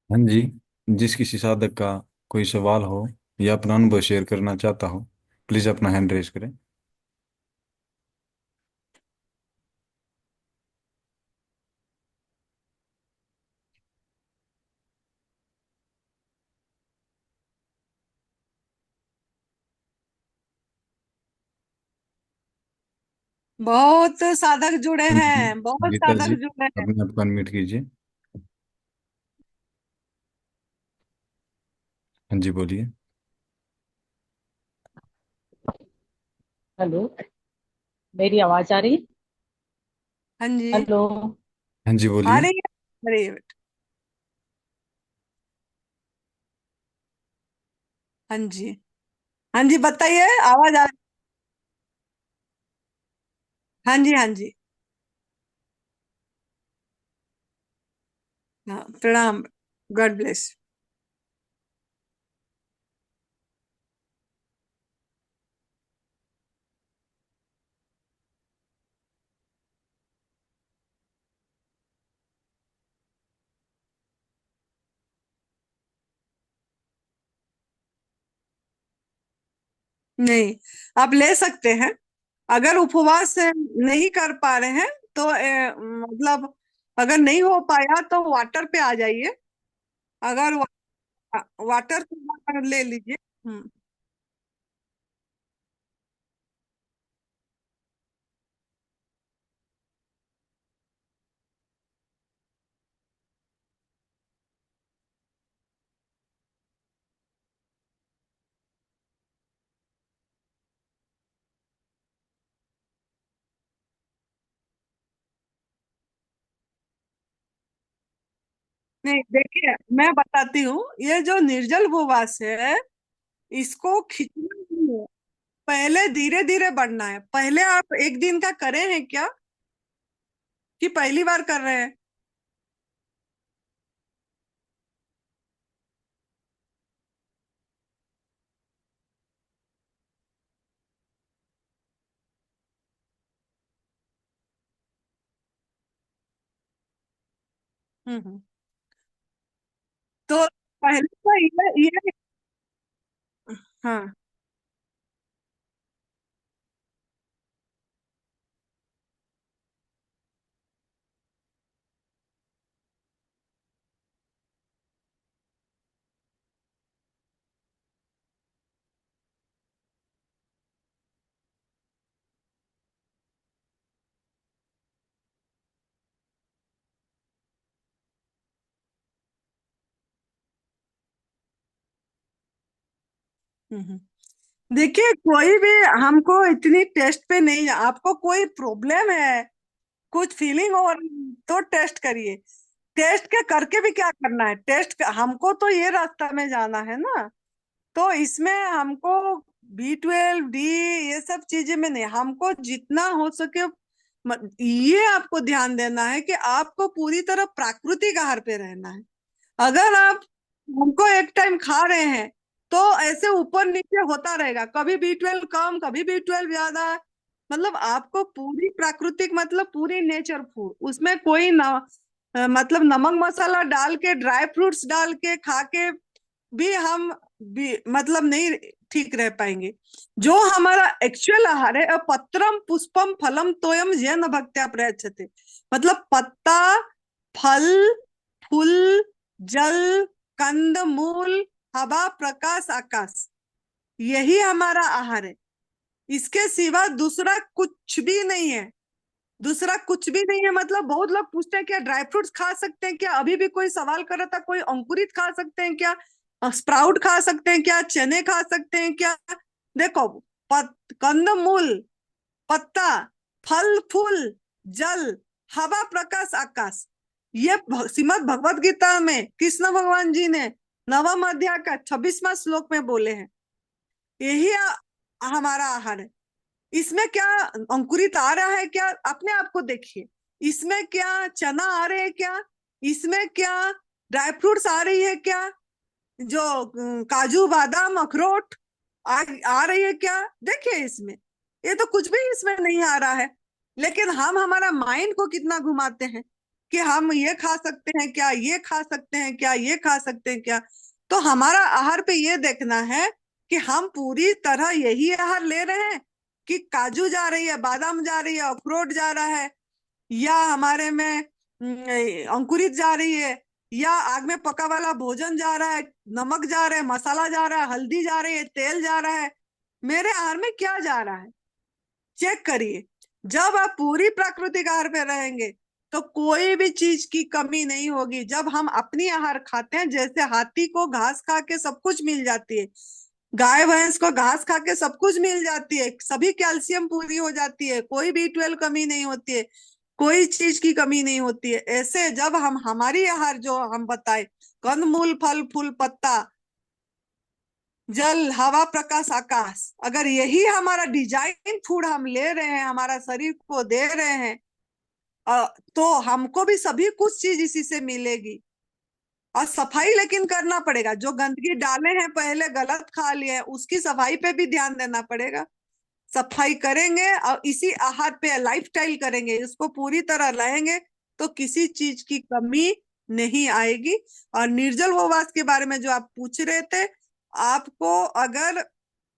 हाँ जी, जिस किसी साधक का कोई सवाल हो या अपना अनुभव शेयर करना चाहता हो, प्लीज अपना हैंड रेज करें। बहुत साधक जुड़े हाँ जी, हैं, बहुत गीता जी, साधक जुड़े हैं। अपने आप को अनम्यूट कीजिए। हाँ जी, बोलिए। हेलो, मेरी आवाज आ रही है? हाँ जी, हेलो। हाँ जी, आ बोलिए। रही है, आ रही है बेटा। हाँ जी, हाँ जी, बताइए, आवाज आ। हाँ जी, हाँ जी। हाँ, प्रणाम। God bless. नहीं, आप ले सकते हैं। अगर उपवास नहीं कर पा रहे हैं तो मतलब अगर नहीं हो पाया तो वाटर पे आ जाइए। अगर वाटर से वाटर ले लीजिए। हम्म। नहीं, देखिए मैं बताती हूँ, ये जो निर्जल उपवास है इसको खींचना नहीं है। पहले धीरे धीरे बढ़ना है। पहले आप एक दिन का करे हैं क्या, कि पहली बार कर रहे हैं? हम्म। तो पहले तो ये हाँ। हम्म। देखिए, कोई भी हमको इतनी टेस्ट पे नहीं, आपको कोई प्रॉब्लम है, कुछ फीलिंग हो रही है, तो टेस्ट करिए। टेस्ट के करके भी क्या करना है, हमको तो ये रास्ता में जाना है ना। तो इसमें हमको B12 D ये सब चीजें में नहीं, हमको जितना हो सके ये आपको ध्यान देना है कि आपको पूरी तरह प्राकृतिक आहार पे रहना है। अगर आप हमको एक टाइम खा रहे हैं तो ऐसे ऊपर नीचे होता रहेगा, कभी B12 कम, कभी B12 ज्यादा। मतलब आपको पूरी प्राकृतिक, मतलब पूरी नेचर फूड, उसमें कोई ना मतलब नमक मसाला डाल के, ड्राई फ्रूट्स डाल के खा के भी हम भी मतलब नहीं ठीक रह पाएंगे। जो हमारा एक्चुअल आहार है, पत्रम पुष्पम फलम तोयम येन भक्त्या प्रयच्छते, मतलब पत्ता, फल, फूल, जल, कंद मूल, हवा, प्रकाश, आकाश, यही हमारा आहार है। इसके सिवा दूसरा कुछ भी नहीं है। दूसरा कुछ भी नहीं है। मतलब बहुत लोग पूछते हैं क्या ड्राई फ्रूट्स खा सकते हैं क्या, अभी भी कोई सवाल कर रहा था, कोई अंकुरित खा सकते हैं क्या, स्प्राउट खा सकते हैं क्या, चने खा सकते हैं क्या। देखो, कंदमूल, पत्ता, फल फूल, जल, हवा, प्रकाश, आकाश, ये श्रीमद् भगवत गीता में कृष्ण भगवान जी ने नवम अध्याय का 26वां श्लोक में बोले हैं। यही हमारा आहार है। इसमें क्या अंकुरित आ रहा है क्या, अपने आप को देखिए। इसमें क्या चना आ रहे हैं क्या, इसमें क्या ड्राई फ्रूट्स आ रही है क्या, जो काजू बादाम अखरोट आ रही है क्या, देखिए इसमें। ये तो कुछ भी इसमें नहीं आ रहा है। लेकिन हम हमारा माइंड को कितना घुमाते हैं कि हम ये खा सकते हैं क्या, ये खा सकते हैं क्या, ये खा सकते हैं क्या। तो हमारा आहार पे ये देखना है कि हम पूरी तरह यही आहार ले रहे हैं कि काजू जा रही है, बादाम जा रही है, अखरोट जा रहा है, या हमारे में अंकुरित जा रही है, या आग में पका वाला भोजन जा रहा है, नमक जा रहा है, मसाला जा रहा है, हल्दी जा रही है, तेल जा रहा है। मेरे आहार में क्या जा रहा है, चेक करिए। जब आप पूरी प्राकृतिक आहार पे रहेंगे तो कोई भी चीज की कमी नहीं होगी। जब हम अपनी आहार खाते हैं, जैसे हाथी को घास खा के सब कुछ मिल जाती है, गाय भैंस को घास खा के सब कुछ मिल जाती है, सभी कैल्शियम पूरी हो जाती है, कोई B12 कमी नहीं होती है, कोई चीज की कमी नहीं होती है। ऐसे जब हम हमारी आहार जो हम बताए, कंदमूल, फल फूल, पत्ता, जल, हवा, प्रकाश, आकाश, अगर यही हमारा डिजाइन फूड हम ले रहे हैं, हमारा शरीर को दे रहे हैं, तो हमको भी सभी कुछ चीज इसी से मिलेगी। और सफाई लेकिन करना पड़ेगा, जो गंदगी डाले हैं पहले, गलत खा लिए हैं, उसकी सफाई पे भी ध्यान देना पड़ेगा। सफाई करेंगे और इसी आहार पे लाइफस्टाइल करेंगे, इसको पूरी तरह रहेंगे, तो किसी चीज की कमी नहीं आएगी। और निर्जल उपवास के बारे में जो आप पूछ रहे थे, आपको अगर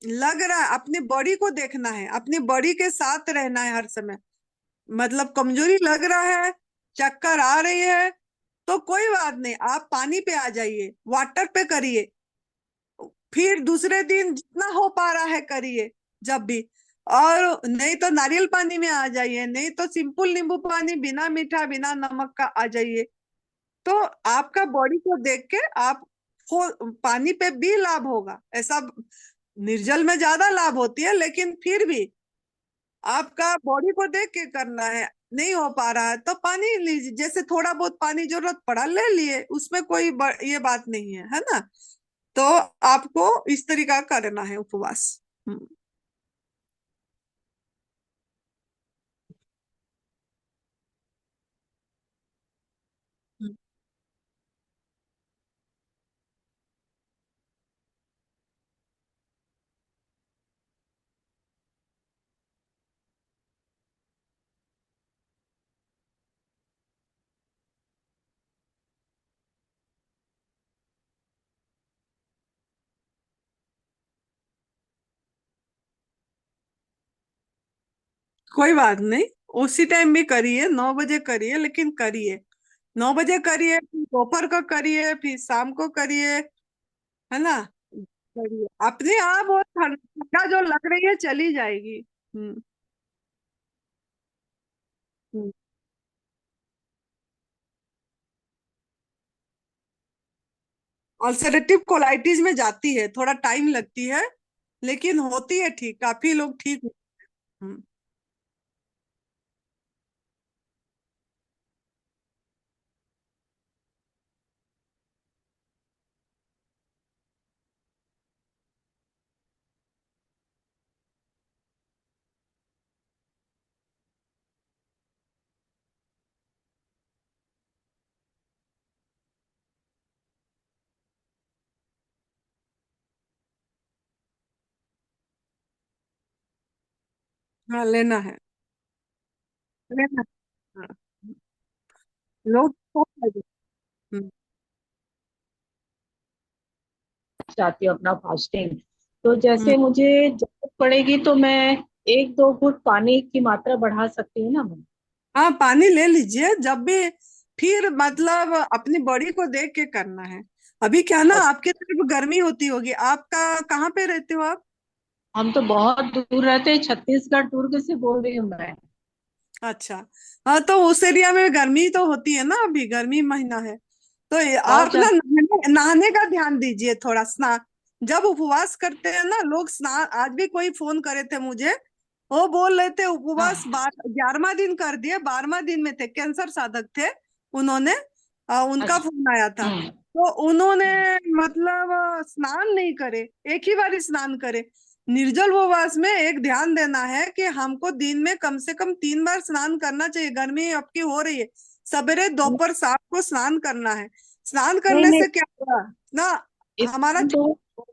लग रहा है, अपनी बॉडी को देखना है, अपनी बॉडी के साथ रहना है हर समय। मतलब कमजोरी लग रहा है, चक्कर आ रही है, तो कोई बात नहीं, आप पानी पे आ जाइए, वाटर पे करिए, फिर दूसरे दिन जितना हो पा रहा है करिए जब भी। और नहीं तो नारियल पानी में आ जाइए, नहीं तो सिंपल नींबू पानी बिना मीठा बिना नमक का आ जाइए। तो आपका बॉडी को देख के आप पानी पे भी लाभ होगा ऐसा। निर्जल में ज्यादा लाभ होती है, लेकिन फिर भी आपका बॉडी को देख के करना है। नहीं हो पा रहा है तो पानी लीजिए, जैसे थोड़ा बहुत पानी जरूरत पड़ा ले लिए, उसमें कोई ये बात नहीं है ना। तो आपको इस तरीका करना है उपवास। हम्म। हम्म। कोई बात नहीं, उसी टाइम भी करिए, 9 बजे करिए, लेकिन करिए। 9 बजे करिए, फिर दोपहर को करिए, फिर शाम को करिए, है ना। करिए, अपने आप वो ठंडा जो लग रही है चली जाएगी। हम्म। हम्म। अल्सरेटिव कोलाइटिस में जाती है, थोड़ा टाइम लगती है, लेकिन होती है ठीक, काफी लोग ठीक। हम्म। हाँ, लेना है, लेना है। हाँ, लोग तो हम्म, चाहती हूँ अपना फास्टिंग। तो हम्म। जैसे मुझे जरूरत पड़ेगी तो मैं 1-2 घूंट पानी की मात्रा बढ़ा सकती हूँ ना मैं। हाँ, पानी ले लीजिए जब भी, फिर मतलब अपनी बॉडी को देख के करना है। अभी क्या ना, और आपके तरफ गर्मी होती होगी, आपका कहाँ पे रहते हो आप? हम तो बहुत दूर रहते हैं, छत्तीसगढ़ दुर्ग से बोल रही हूँ मैं। अच्छा। हाँ, तो उस एरिया में गर्मी तो होती है ना, अभी गर्मी महीना है। तो बहुत आप ना ज्यादा। नहाने नहाने का ध्यान दीजिए थोड़ा, स्नान। जब उपवास करते हैं ना लोग, स्नान। आज भी कोई फोन करे थे मुझे, वो बोल रहे थे उपवास हाँ। 11वां दिन कर दिए, 12वां दिन में थे, कैंसर साधक थे उन्होंने। उनका अच्छा। फोन आया था। हम्म। तो उन्होंने हम्म। मतलब स्नान नहीं करे, एक ही बार स्नान करे। निर्जल उपवास में एक ध्यान देना है कि हमको दिन में कम से कम 3 बार स्नान करना चाहिए। गर्मी अब की हो रही है, सवेरे दोपहर शाम को स्नान करना है। स्नान नहीं करने नहीं, से क्या होगा ना, हमारा स्नान तो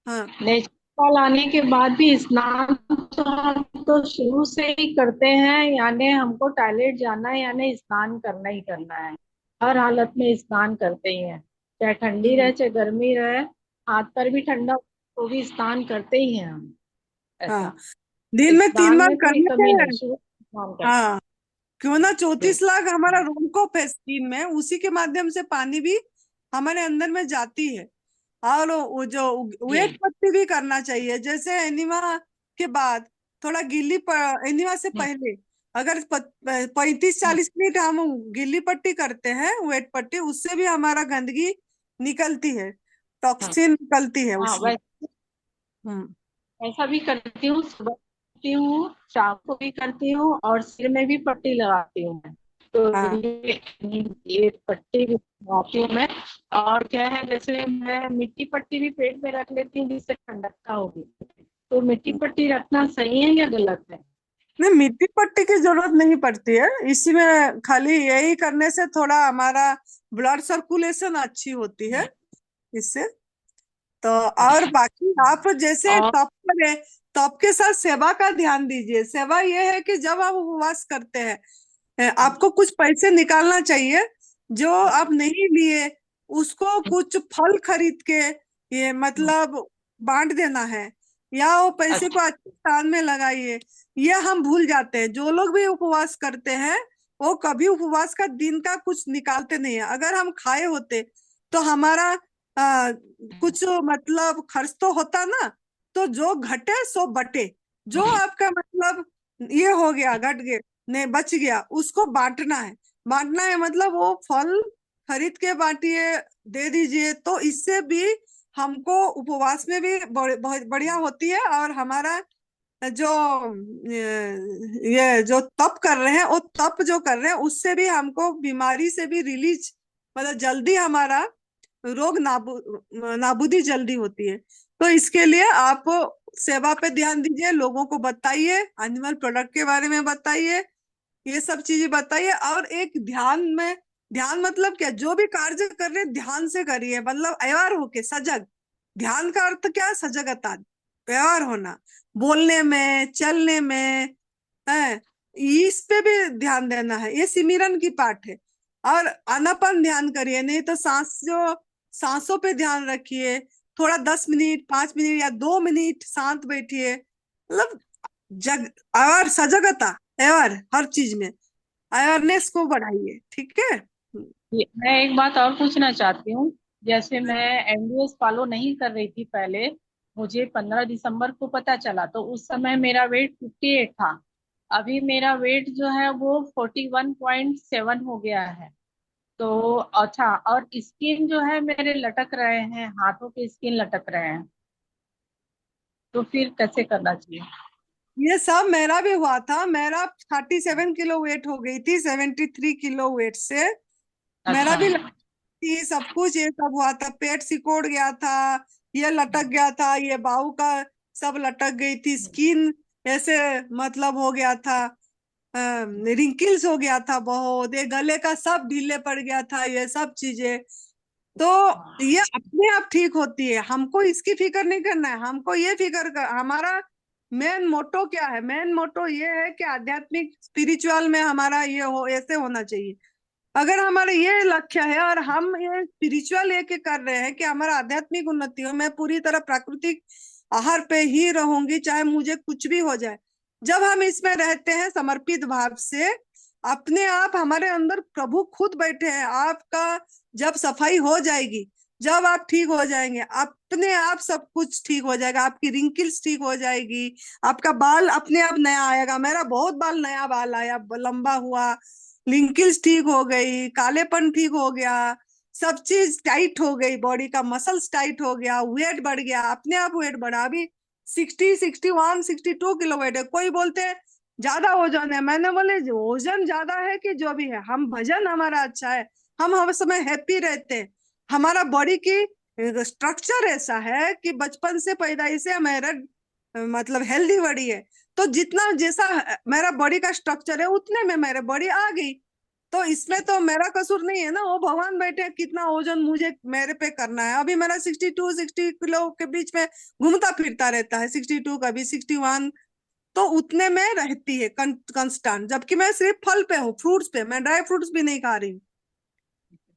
हाँ, नेचुरल आने के बाद भी स्नान तो हम तो शुरू से ही करते हैं, यानी हमको टॉयलेट जाना है यानी स्नान करना ही करना है। हर हालत में स्नान करते ही हैं, चाहे ठंडी हम्म, रहे चाहे गर्मी रहे। हाथ पर भी ठंडा हो तो भी स्नान करते ही हैं हम। हाँ, ऐसा दिन में तीन स्नान बार में कोई करने कमी नहीं, से। शुरू से स्नान करते हाँ, क्यों ना, हैं। 34 लाख हमारा रोमकूप है स्किन में, उसी के माध्यम से पानी भी हमारे अंदर में जाती है। और वो जो जी। वेट पट्टी भी करना चाहिए, जैसे एनिमा के बाद, थोड़ा एनिमा से हम्म। पहले अगर 35-40 मिनट हम गिल्ली पट्टी करते हैं, वेट पट्टी, उससे भी हमारा गंदगी निकलती है, हाँ टॉक्सिन निकलती है हाँ, उसमें। वैसे हम्म। ऐसा भी करती हूँ, सुबह करती हूँ, शाम को भी करती हूँ, और सिर में भी पट्टी लगाती हूँ मैं। तो हाँ, ये पट्टी भी लगाती हूँ मैं। और क्या है, जैसे मैं मिट्टी पट्टी भी पेट में रख लेती हूँ जिससे ठंडकता होगी। तो मिट्टी पट्टी रखना सही है या गलत है? नहीं, मिट्टी पट्टी की जरूरत नहीं पड़ती है, इसी में खाली यही करने से थोड़ा हमारा ब्लड सर्कुलेशन अच्छी होती है इससे। तो और अच्छा। बाकी आप जैसे और तप करें, तप के साथ सेवा का ध्यान दीजिए। सेवा ये है कि जब आप उपवास करते हैं, आपको कुछ पैसे निकालना चाहिए, जो आप नहीं लिए उसको कुछ फल खरीद के, ये मतलब बांट देना है, या वो पैसे को अच्छा। अच्छे स्थान में लगाइए। ये हम भूल जाते हैं, जो लोग भी उपवास करते हैं वो कभी उपवास का दिन का कुछ निकालते नहीं है। अगर हम खाए होते तो हमारा कुछ मतलब खर्च तो होता ना। तो जो घटे सो बटे, जो आपका मतलब ये हो गया, घट गए, नहीं बच गया, उसको बांटना है। बांटना है मतलब वो फल खरीद के बांटिए, दे दीजिए, तो इससे भी हमको उपवास में भी बहुत बढ़िया होती है। और हमारा जो ये जो तप कर रहे हैं, वो तप जो कर रहे हैं उससे भी हमको बीमारी से भी रिलीज, मतलब जल्दी हमारा रोग नाबूदी जल्दी होती है। तो इसके लिए आप सेवा पे ध्यान दीजिए, लोगों को बताइए, एनिमल प्रोडक्ट के बारे में बताइए, ये सब चीजें बताइए। और एक ध्यान में, ध्यान मतलब क्या, जो भी कार्य कर रहे हैं ध्यान से करिए, मतलब अवेयर होके, सजग। ध्यान का अर्थ क्या है? सजगता, अवेयर होना, बोलने में, चलने में है। इस पे भी ध्यान देना है, ये सिमरन की पाठ है। और आनापान ध्यान करिए, नहीं तो सांसों पे ध्यान रखिए। थोड़ा 10 मिनट, 5 मिनट या 2 मिनट शांत बैठिए, मतलब जग और सजगता, एवर हर चीज में अवेयरनेस को बढ़ाइए, ठीक है। मैं एक बात और पूछना चाहती हूँ। जैसे मैं एमडीएस फॉलो नहीं कर रही थी पहले, मुझे 15 दिसंबर को पता चला, तो उस समय मेरा वेट 58 था। अभी मेरा वेट जो है वो 41.7 हो गया है। तो अच्छा, और स्किन जो है मेरे लटक रहे हैं, हाथों के स्किन लटक रहे हैं, तो फिर कैसे करना चाहिए? ये सब मेरा भी हुआ था, मेरा 37 किलो वेट हो गई थी 73 किलो वेट से। मेरा अच्छा। भी थी सब कुछ, ये सब हुआ था, पेट सिकोड़ गया था, ये लटक गया था, ये बाहू का सब लटक गई थी, स्किन ऐसे मतलब हो गया था, रिंकल्स हो गया था बहुत, ये गले का सब ढीले पड़ गया था, ये सब चीजें। तो ये अपने आप ठीक होती है, हमको इसकी फिक्र नहीं करना है, हमको ये फिक्र कर, हमारा मेन मोटो क्या है? मेन मोटो ये है कि आध्यात्मिक स्पिरिचुअल में हमारा ये हो, ऐसे होना चाहिए। अगर हमारा ये लक्ष्य है और हम ये स्पिरिचुअल लेके कर रहे हैं कि हमारा आध्यात्मिक उन्नति हो, मैं पूरी तरह प्राकृतिक आहार पे ही रहूंगी चाहे मुझे कुछ भी हो जाए, जब हम इसमें रहते हैं समर्पित भाव से, अपने आप हमारे अंदर प्रभु खुद बैठे हैं। आपका जब सफाई हो जाएगी, जब आप ठीक हो जाएंगे, अपने आप सब कुछ ठीक हो जाएगा। आपकी रिंकल्स ठीक हो जाएगी, आपका बाल अपने आप नया आएगा। मेरा बहुत बाल नया बाल आया, लंबा हुआ, लिंकल्स ठीक हो गई, कालेपन ठीक हो गया, सब चीज टाइट हो गई, बॉडी का मसल्स टाइट हो गया, वेट बढ़ गया, अपने आप वेट बढ़ा। अभी 60, 61, 62 किलो वेट है। कोई बोलते हैं ज्यादा वजन है, मैंने बोले जो वजन ज्यादा है कि जो भी है, हम भजन हमारा अच्छा है, हम हर समय हैप्पी रहते हैं। हमारा बॉडी की स्ट्रक्चर ऐसा है कि बचपन से पैदाइश से हमारा मतलब हेल्दी बॉडी है। तो जितना जैसा मेरा बॉडी का स्ट्रक्चर है उतने में मेरे बॉडी आ गई। तो इसमें तो मेरा कसूर नहीं है ना, वो भगवान बैठे हैं, कितना वजन मुझे मेरे पे करना है। अभी मेरा 62, 60 किलो के बीच में घूमता फिरता रहता है, 62, कभी 61। तो उतने में रहती है कंस्टेंट, जबकि मैं सिर्फ फल पे हूँ, फ्रूट्स पे, मैं ड्राई फ्रूट्स भी नहीं खा रही हूँ।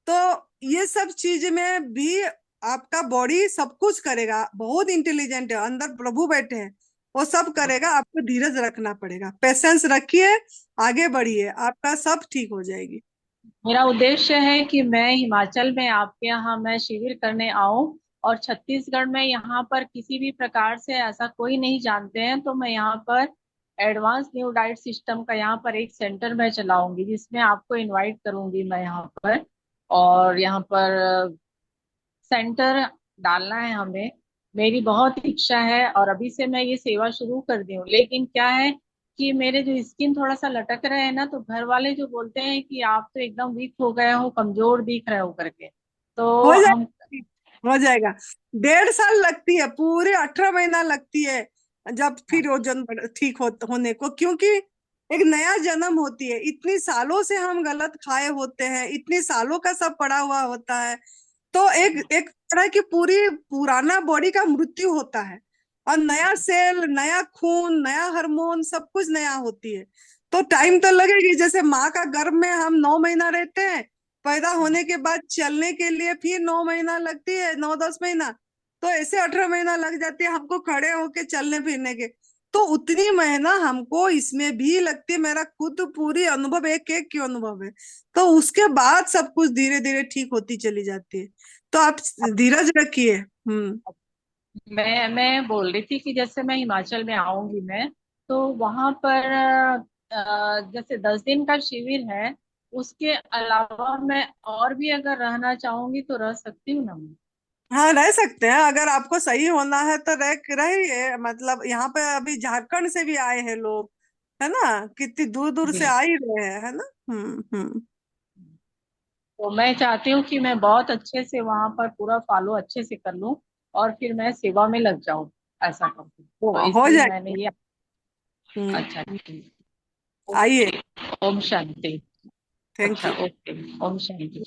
तो ये सब चीज में भी आपका बॉडी सब कुछ करेगा, बहुत इंटेलिजेंट है, अंदर प्रभु बैठे हैं, वो सब करेगा। आपको धीरज रखना पड़ेगा, पेशेंस रखिए, आगे बढ़िए, आपका सब ठीक हो जाएगी। मेरा उद्देश्य है कि मैं हिमाचल में आपके यहाँ मैं शिविर करने आऊं, और छत्तीसगढ़ में यहाँ पर किसी भी प्रकार से ऐसा कोई नहीं जानते हैं, तो मैं यहाँ पर एडवांस न्यू डाइट सिस्टम का यहाँ पर एक सेंटर मैं चलाऊंगी, जिसमें आपको इनवाइट करूंगी मैं यहाँ पर। और यहाँ पर सेंटर डालना है हमें। मेरी बहुत इच्छा है और अभी से मैं ये सेवा शुरू कर दी हूँ, लेकिन क्या है कि मेरे जो स्किन थोड़ा सा लटक रहे हैं ना, तो घर वाले जो बोलते हैं कि आप तो एकदम वीक हो गए हो, कमजोर दिख रहे हो करके। तो हो हम जाएगा, हो जाएगा। 1.5 साल लगती है, पूरे 18 महीना लगती है, जब फिर वजन ठीक होने को, क्योंकि एक नया जन्म होती है। इतनी सालों से हम गलत खाए होते हैं, इतनी सालों का सब पड़ा हुआ होता है। तो एक एक तरह की पूरी पुराना बॉडी का मृत्यु होता है, और नया सेल, नया खून, नया हार्मोन, सब कुछ नया होती है। तो टाइम तो लगेगी। जैसे माँ का गर्भ में हम 9 महीना रहते हैं, पैदा होने के बाद चलने के लिए फिर 9 महीना लगती है, 9, 10 महीना। तो ऐसे 18 महीना लग जाती है हमको खड़े होके चलने फिरने के। तो उतनी मेहनत हमको इसमें भी लगती है। मेरा खुद पूरी अनुभव, एक एक की अनुभव है। तो उसके बाद सब कुछ धीरे धीरे ठीक होती चली जाती है। तो आप धीरज रखिए। हम्म। मैं बोल रही थी कि जैसे मैं हिमाचल में आऊंगी मैं, तो वहां पर जैसे 10 दिन का शिविर है, उसके अलावा मैं और भी अगर रहना चाहूंगी तो रह सकती हूँ ना मैं? हाँ, रह सकते हैं। अगर आपको सही होना है तो रहिए। मतलब यहाँ पे अभी झारखंड से भी आए हैं लोग, है ना, कितनी दूर दूर से जी। आ ही रहे हैं, है ना। हम्म। तो मैं चाहती हूँ कि मैं बहुत अच्छे से वहां पर पूरा फॉलो अच्छे से कर लूँ, और फिर मैं सेवा में लग जाऊं, ऐसा करूँ। तो हो इसलिए मैंने जाएगा। ये। हम्म। अच्छा ठीक। आइए। ओके। ओम शांति। थैंक अच्छा यू। ओके। ओम शांति।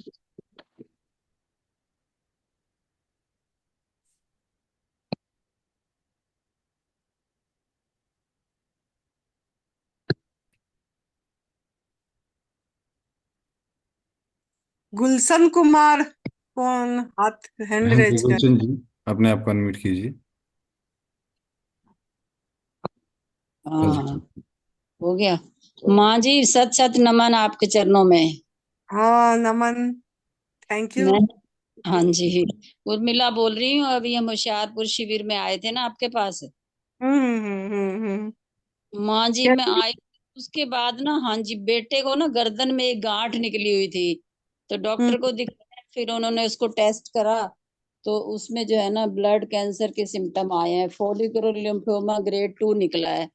गुलशन कुमार, कौन? हाथ हैंड हाँ जी रेज कर। गुलशन जी, अपने आप को अनम्यूट कीजिए। हाँ जी हाँ, ठीक। हो गया। माँ जी, सत सत नमन आपके चरणों में। हाँ, नमन। Thank you. मैं हाँ जी, उर्मिला बोल रही हूँ। अभी हम होशियारपुर शिविर में आए थे ना आपके पास। हम्म। माँ जी, मैं कैसी? आई उसके बाद ना, हाँ जी, बेटे को ना गर्दन में एक गांठ निकली हुई थी। तो हम्म डॉक्टर को दिखाया, फिर उन्होंने उसको टेस्ट करा। तो उसमें जो है ना, ब्लड कैंसर के सिम्टम आए हैं, फोलिकुलर लिम्फोमा ग्रेड 2 निकला है।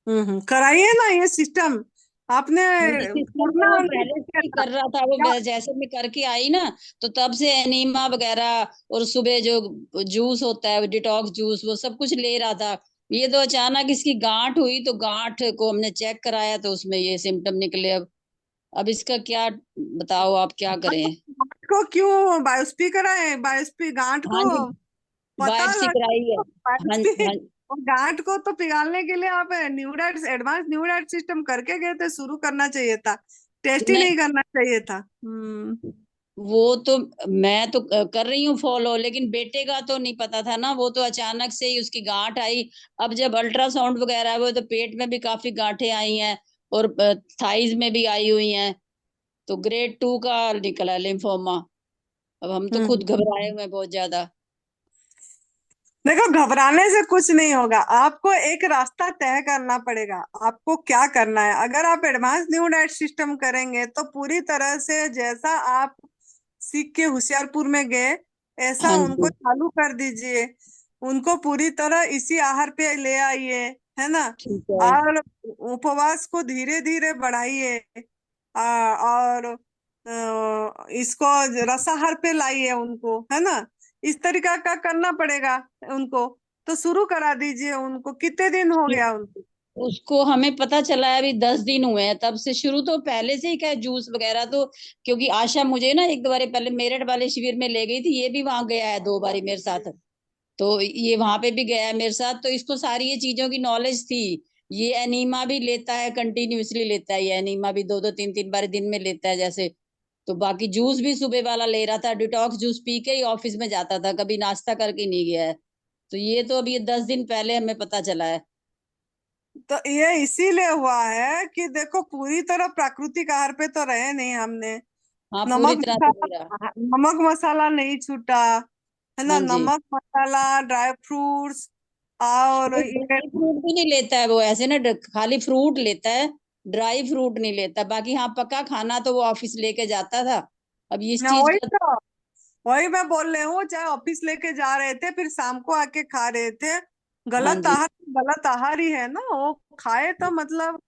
कराइए ना ये सिस्टम। आपने ये सिस्टम तो करना वो नहीं पहले किया से ही था कर रहा था। वो क्या? जैसे मैं करके आई ना, तो तब से एनीमा वगैरह, और सुबह जो जूस होता है, डिटॉक्स जूस, वो सब कुछ ले रहा था। ये तो अचानक इसकी गांठ हुई, तो गांठ को हमने चेक कराया, तो उसमें ये सिम्टम निकले। अब इसका क्या बताओ, आप क्या करें? गांठ को क्यों बायोप्सी कराए? बायोप्सी गांठ हाँ को जी, पता बायोप्सी कराई है। लगा। हाँ बायोप्सी हाँ। वो गांठ को तो पिघालने के लिए आप न्यूडाइट एडवांस न्यूडाइट सिस्टम करके गए थे, शुरू करना चाहिए था, टेस्ट ही नहीं, नहीं करना चाहिए था। वो तो मैं तो कर रही हूँ फॉलो, लेकिन बेटे का तो नहीं पता था ना, वो तो अचानक से ही उसकी गांठ आई। अब जब अल्ट्रासाउंड वगैरह हुए तो पेट में भी काफी गांठें आई हैं, और थाइज में भी आई हुई हैं। तो ग्रेड 2 का निकला लिम्फोमा। अब हम तो खुद घबराए हम्म। हुए हैं बहुत ज्यादा। देखो, घबराने से कुछ नहीं होगा, आपको एक रास्ता तय करना पड़ेगा, आपको क्या करना है। अगर आप एडवांस न्यू डाइट सिस्टम करेंगे तो पूरी तरह से जैसा आप सीख के होशियारपुर में गए ऐसा हाँ उनको जी। चालू कर दीजिए। उनको पूरी तरह इसी आहार पे ले आइए, है ना। ठीक है। और उपवास को धीरे धीरे बढ़ाइए। और इसको रसाहार पे लाइए उनको, है ना। इस तरीका का करना पड़ेगा उनको। तो शुरू करा दीजिए उनको। कितने दिन हो गया उनको? उसको हमें पता चला है अभी 10 दिन हुए हैं तब से शुरू, तो पहले से ही क्या जूस वगैरह तो, क्योंकि आशा मुझे ना एक दो बारी पहले मेरठ वाले शिविर में ले गई थी, ये भी वहां गया है 2 बारी मेरे साथ। तो ये वहां पे भी गया है मेरे साथ, तो इसको सारी ये चीजों की नॉलेज थी। ये एनीमा भी लेता है, कंटिन्यूअसली लेता है, ये एनीमा भी 2-2 3-3 बार दिन में लेता है जैसे। तो बाकी जूस भी सुबह वाला ले रहा था, डिटॉक्स जूस पी के ही ऑफिस में जाता था, कभी नाश्ता करके नहीं गया है। तो ये तो अभी 10 दिन पहले हमें पता चला है। तो ये इसीलिए हुआ है कि देखो, पूरी तरह प्राकृतिक आहार पे तो रहे नहीं हमने। हाँ, पूरी नमक तरह से मेरा। मसाला, नमक मसाला नहीं छूटा, है ना। हाँ जी। नमक मसाला, ड्राई फ्रूट्स, और वो ये ड्राई फ्रूट भी नहीं लेता है वो, ऐसे ना खाली फ्रूट लेता है, ड्राई फ्रूट नहीं लेता। बाकी हाँ, पक्का खाना तो वो ऑफिस लेके जाता था। अब इस ना, चीज वही का। तो, वही मैं बोल रही हूँ। चाहे ऑफिस लेके जा रहे थे, फिर शाम को आके खा रहे थे। हाँ गलत जी। आहार गलत आहार ही है ना वो। खाए तो मतलब,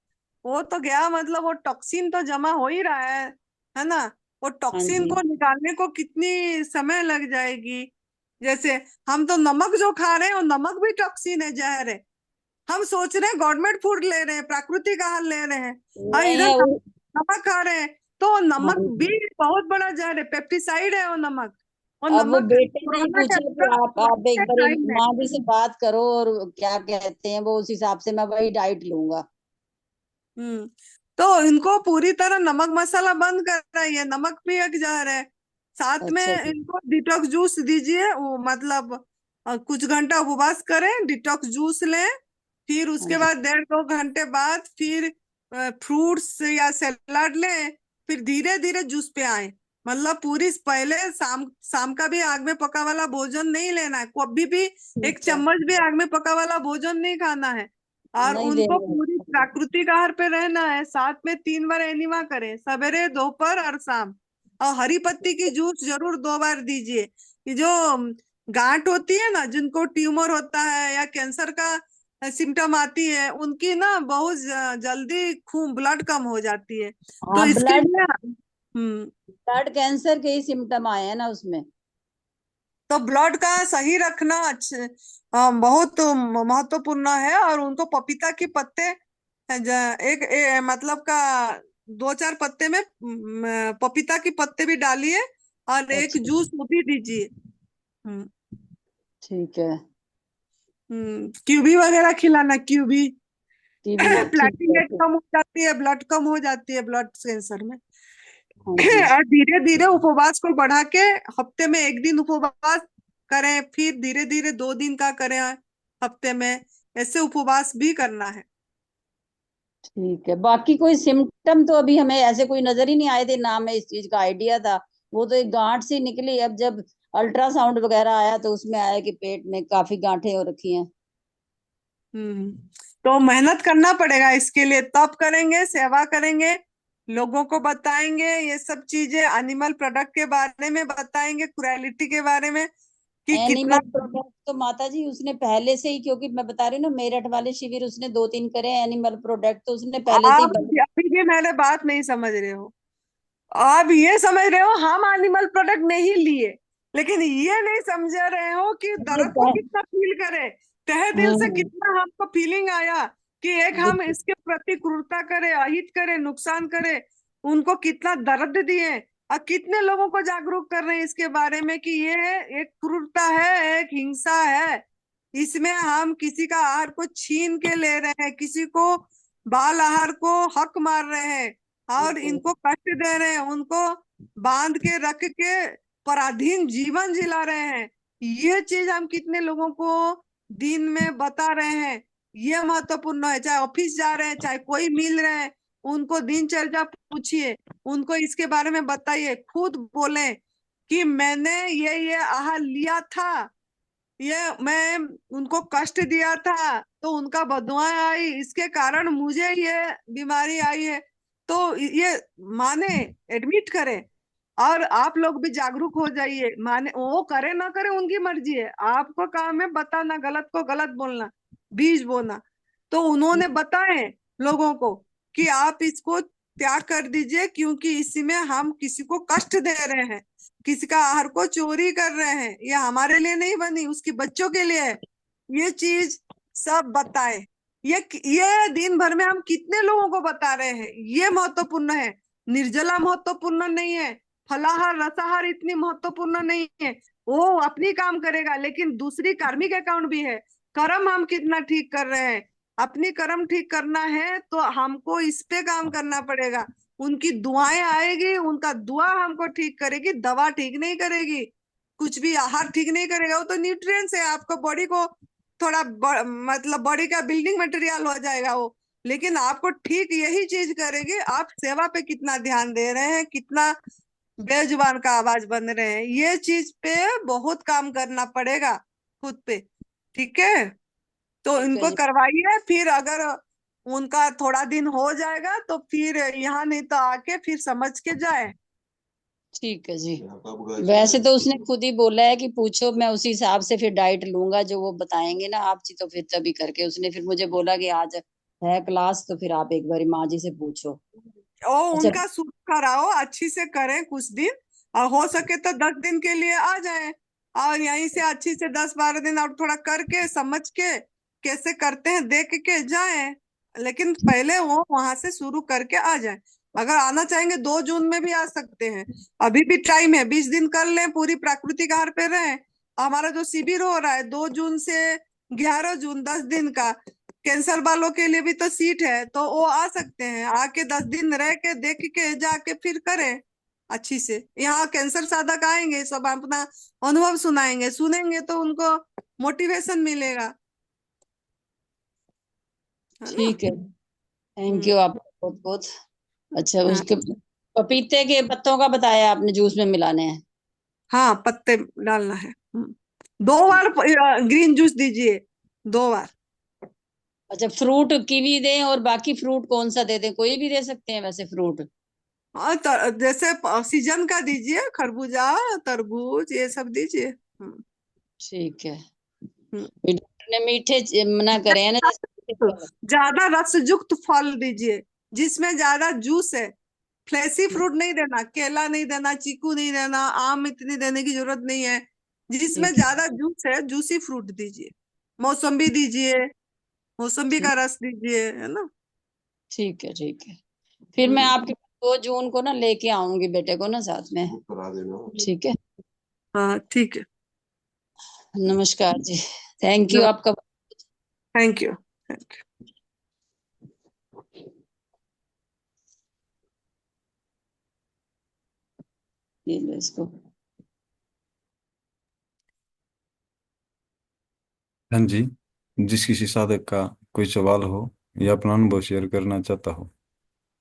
वो तो गया, मतलब वो टॉक्सिन तो जमा हो ही रहा है ना। वो हाँ टॉक्सिन जी। को निकालने को कितनी समय लग जाएगी। जैसे हम तो नमक जो खा रहे हैं, वो नमक भी टॉक्सिन है, जहर है। हम सोच रहे हैं गवर्नमेंट फूड ले रहे हैं, प्राकृतिक आहार ले रहे हैं, और नहीं इधर है वो। नमक खा रहे हैं। तो वो हाँ नमक भी जी। बहुत बड़ा जहर है, पेप्टिसाइड है वो नमक। और अब वो नमक बेटे ने ही कोरोना के पूछा कि अंदर आप एक बार टाइम है। माँ जी से बात करो, और क्या कहते हैं वो, उस हिसाब से मैं वही डाइट लूंगा। हम्म। तो इनको पूरी तरह नमक मसाला बंद कराइए, नमक भी एक जहर है। साथ में अच्छा जी। इनको डिटॉक्स जूस दीजिए, वो मतलब कुछ घंटा उपवास करें, डिटॉक्स जूस लें। फिर हाँ उसके जी। बाद 1.5-2 घंटे बाद फिर फ्रूट्स या सलाद लें। फिर धीरे धीरे जूस पे आए। मतलब पूरी पहले शाम शाम का भी आग में पका वाला भोजन नहीं लेना है, कभी भी एक ठीक है। चम्मच भी आग में पका वाला भोजन नहीं खाना है। और नहीं उनको पूरी देंगे। प्राकृतिक आहार पे रहना है। साथ में 3 बार एनिमा करें, सवेरे, दोपहर और शाम। और हरी पत्ती की जूस जरूर 2 बार दीजिए। ये जो गांठ होती है ना, जिनको ट्यूमर होता है या कैंसर का सिम्टम आती है, उनकी ना बहुत जल्दी खून ब्लड कम हो जाती है। तो हाँ, इसके ब्लड लिए ब्लड कैंसर के ही सिम्टम आए हैं ना उसमें। तो ब्लड का सही रखना अच्छे बहुत महत्वपूर्ण है। और उनको पपीता की पत्ते मतलब का 2-4 पत्ते में पपीता की पत्ते भी डालिए, और एक अच्छा। जूस वो भी दीजिए। हम्म। ठीक है। क्यूबी वगैरह खिलाना, क्यूबी। टीवी। ठीक है प्लेटलेट तो। कम हो जाती है, ब्लड कम हो जाती है ब्लड कैंसर में। हाँ जी। और धीरे धीरे उपवास को बढ़ा के हफ्ते में एक दिन उपवास करें, फिर धीरे धीरे 2 दिन का करें हफ्ते में। ऐसे उपवास भी करना है। ठीक है, बाकी कोई सिम्टम तो अभी हमें ऐसे कोई नजर ही नहीं आए थे, ना हमें इस चीज का आइडिया था। वो तो एक गांठ सी निकली, अब जब अल्ट्रासाउंड वगैरह आया तो उसमें आया कि पेट में काफी गांठें हो रखी हैं। हम्म। तो मेहनत करना पड़ेगा इसके लिए, तब करेंगे, सेवा करेंगे, लोगों को बताएंगे ये सब चीजें, एनिमल प्रोडक्ट के बारे में बताएंगे, क्रुएलिटी के बारे में कि कितना। एनिमल प्रोडक्ट तो माता जी उसने पहले से ही, क्योंकि मैं बता रही हूँ ना, मेरठ वाले शिविर उसने 2-3 करे हैं, एनिमल प्रोडक्ट तो उसने पहले से ही आप बंद। अभी भी मेरे बात नहीं समझ रहे हो। आप ये समझ रहे हो हम एनिमल प्रोडक्ट नहीं लिए, लेकिन ये नहीं समझ रहे हो कि दर्द को कितना फील करे, तहे दिल से हम्म। कितना हमको फीलिंग आया कि एक हम बिल्कुल। इसके प्रति क्रूरता करे, अहित करे, नुकसान करे, उनको कितना दर्द दिए। और कितने लोगों को जागरूक कर रहे हैं इसके बारे में कि ये एक क्रूरता है, एक हिंसा है। इसमें हम किसी का आहार को छीन के ले रहे हैं, किसी को बाल आहार को हक मार रहे हैं और बिल्कुल इनको कष्ट दे रहे हैं, उनको बांध के रख के पराधीन जीवन जिला रहे हैं। ये चीज हम कितने लोगों को दिन में बता रहे हैं, ये महत्वपूर्ण है। चाहे ऑफिस जा रहे हैं, चाहे कोई मिल रहे हैं, उनको दिनचर्या पूछिए, उनको इसके बारे में बताइए, खुद बोले कि मैंने ये आहार लिया था, ये मैं उनको कष्ट दिया था तो उनका बददुआएं आई, इसके कारण मुझे ये बीमारी आई है। तो ये माने, एडमिट करें, और आप लोग भी जागरूक हो जाइए। माने वो करे ना करे उनकी मर्जी है, आपको काम है बताना, गलत को गलत बोलना, बीज बोना। तो उन्होंने बताए लोगों को कि आप इसको त्याग कर दीजिए, क्योंकि इसी में हम किसी को कष्ट दे रहे हैं, किसी का आहार को चोरी कर रहे हैं। ये हमारे लिए नहीं बनी, उसके बच्चों के लिए है। ये चीज सब बताए। ये दिन भर में हम कितने लोगों को बता रहे हैं, ये महत्वपूर्ण है। निर्जला महत्वपूर्ण नहीं है, फलाहार रसाहार इतनी महत्वपूर्ण नहीं है। वो अपनी काम करेगा, लेकिन दूसरी कार्मिक अकाउंट भी है। कर्म हम कितना ठीक कर रहे हैं, अपनी कर्म ठीक करना है तो हमको इस पे काम करना पड़ेगा। उनकी दुआएं आएगी, उनका दुआ हमको ठीक करेगी, दवा ठीक नहीं करेगी, कुछ भी आहार ठीक नहीं करेगा। वो तो न्यूट्रिएंट्स है, आपको बॉडी को थोड़ा मतलब बॉडी का बिल्डिंग मटेरियल हो जाएगा वो, लेकिन आपको ठीक यही चीज करेगी। आप सेवा पे कितना ध्यान दे रहे हैं, कितना बेजुबान का आवाज बन रहे हैं, ये चीज पे बहुत काम करना पड़ेगा खुद पे। ठीक है, तो ठीक है इनको जी। करवाइए, फिर अगर उनका थोड़ा दिन हो जाएगा तो फिर यहाँ, नहीं तो आके फिर समझ के जाए। ठीक है जी। वैसे तो उसने खुद ही बोला है कि पूछो, मैं उसी हिसाब से फिर डाइट लूंगा जो वो बताएंगे ना आप जी, तो फिर तभी करके उसने फिर मुझे बोला कि आज है क्लास तो फिर आप एक बार माँ जी से पूछो। ओ अच्छा। उनका सूट कराओ, अच्छी से करें कुछ दिन, और हो सके तो 10 दिन के लिए आ जाएं, और यहीं से अच्छी से 10-12 दिन और थोड़ा करके समझ के कैसे करते हैं देख के जाएं। लेकिन पहले वो वहां से शुरू करके आ जाएं। अगर आना चाहेंगे 2 जून में भी आ सकते हैं, अभी भी टाइम है, 20 दिन कर लें, पूरी प्राकृतिक आहार पे रहें। हमारा जो शिविर हो रहा है 2 जून से 11 जून, 10 दिन का, कैंसर वालों के लिए भी तो सीट है, तो वो आ सकते हैं, आके 10 दिन रह के देख के जाके फिर करें अच्छी से। यहाँ कैंसर साधक आएंगे, सब अपना अनुभव सुनाएंगे, सुनेंगे तो उनको मोटिवेशन मिलेगा, है ना। ठीक है, थैंक हम्म। यू आपका बहुत बहुत। अच्छा, हाँ, उसके पपीते के पत्तों का बताया आपने जूस में मिलाने हैं। हाँ, पत्ते डालना है। 2 बार ग्रीन जूस दीजिए, 2 बार। अच्छा, फ्रूट कीवी दें और बाकी फ्रूट कौन सा दे दें? कोई भी दे सकते हैं वैसे फ्रूट? हाँ, जैसे सीजन का दीजिए, खरबूजा, तरबूज, ये सब दीजिए। ठीक है। हम्म। ये डॉक्टर ने मीठे मना करे हैं ना, जैसे मीठे फल। ज्यादा रसयुक्त फल दीजिए, जिसमें ज्यादा जूस है। फ्लैसी फ्रूट नहीं देना, केला नहीं देना, चीकू नहीं देना, आम इतनी देने की जरूरत नहीं है। जिसमें ठीक है। ज्यादा जूस है, जूसी फ्रूट दीजिए। मौसम्बी दीजिए, मौसम्बी का ठीक। रस दीजिए, है ना। ठीक है। ठीक है, फिर मैं हम्म। आपके 2 जून को ना लेके आऊंगी बेटे को ना साथ में। ठीक है। हाँ, ठीक है। नमस्कार जी। थैंक यू आपका। Thank you, thank you. ये लो इसको। हाँ जी, जिस किसी साधक का कोई सवाल हो या अपना अनुभव शेयर करना चाहता हो,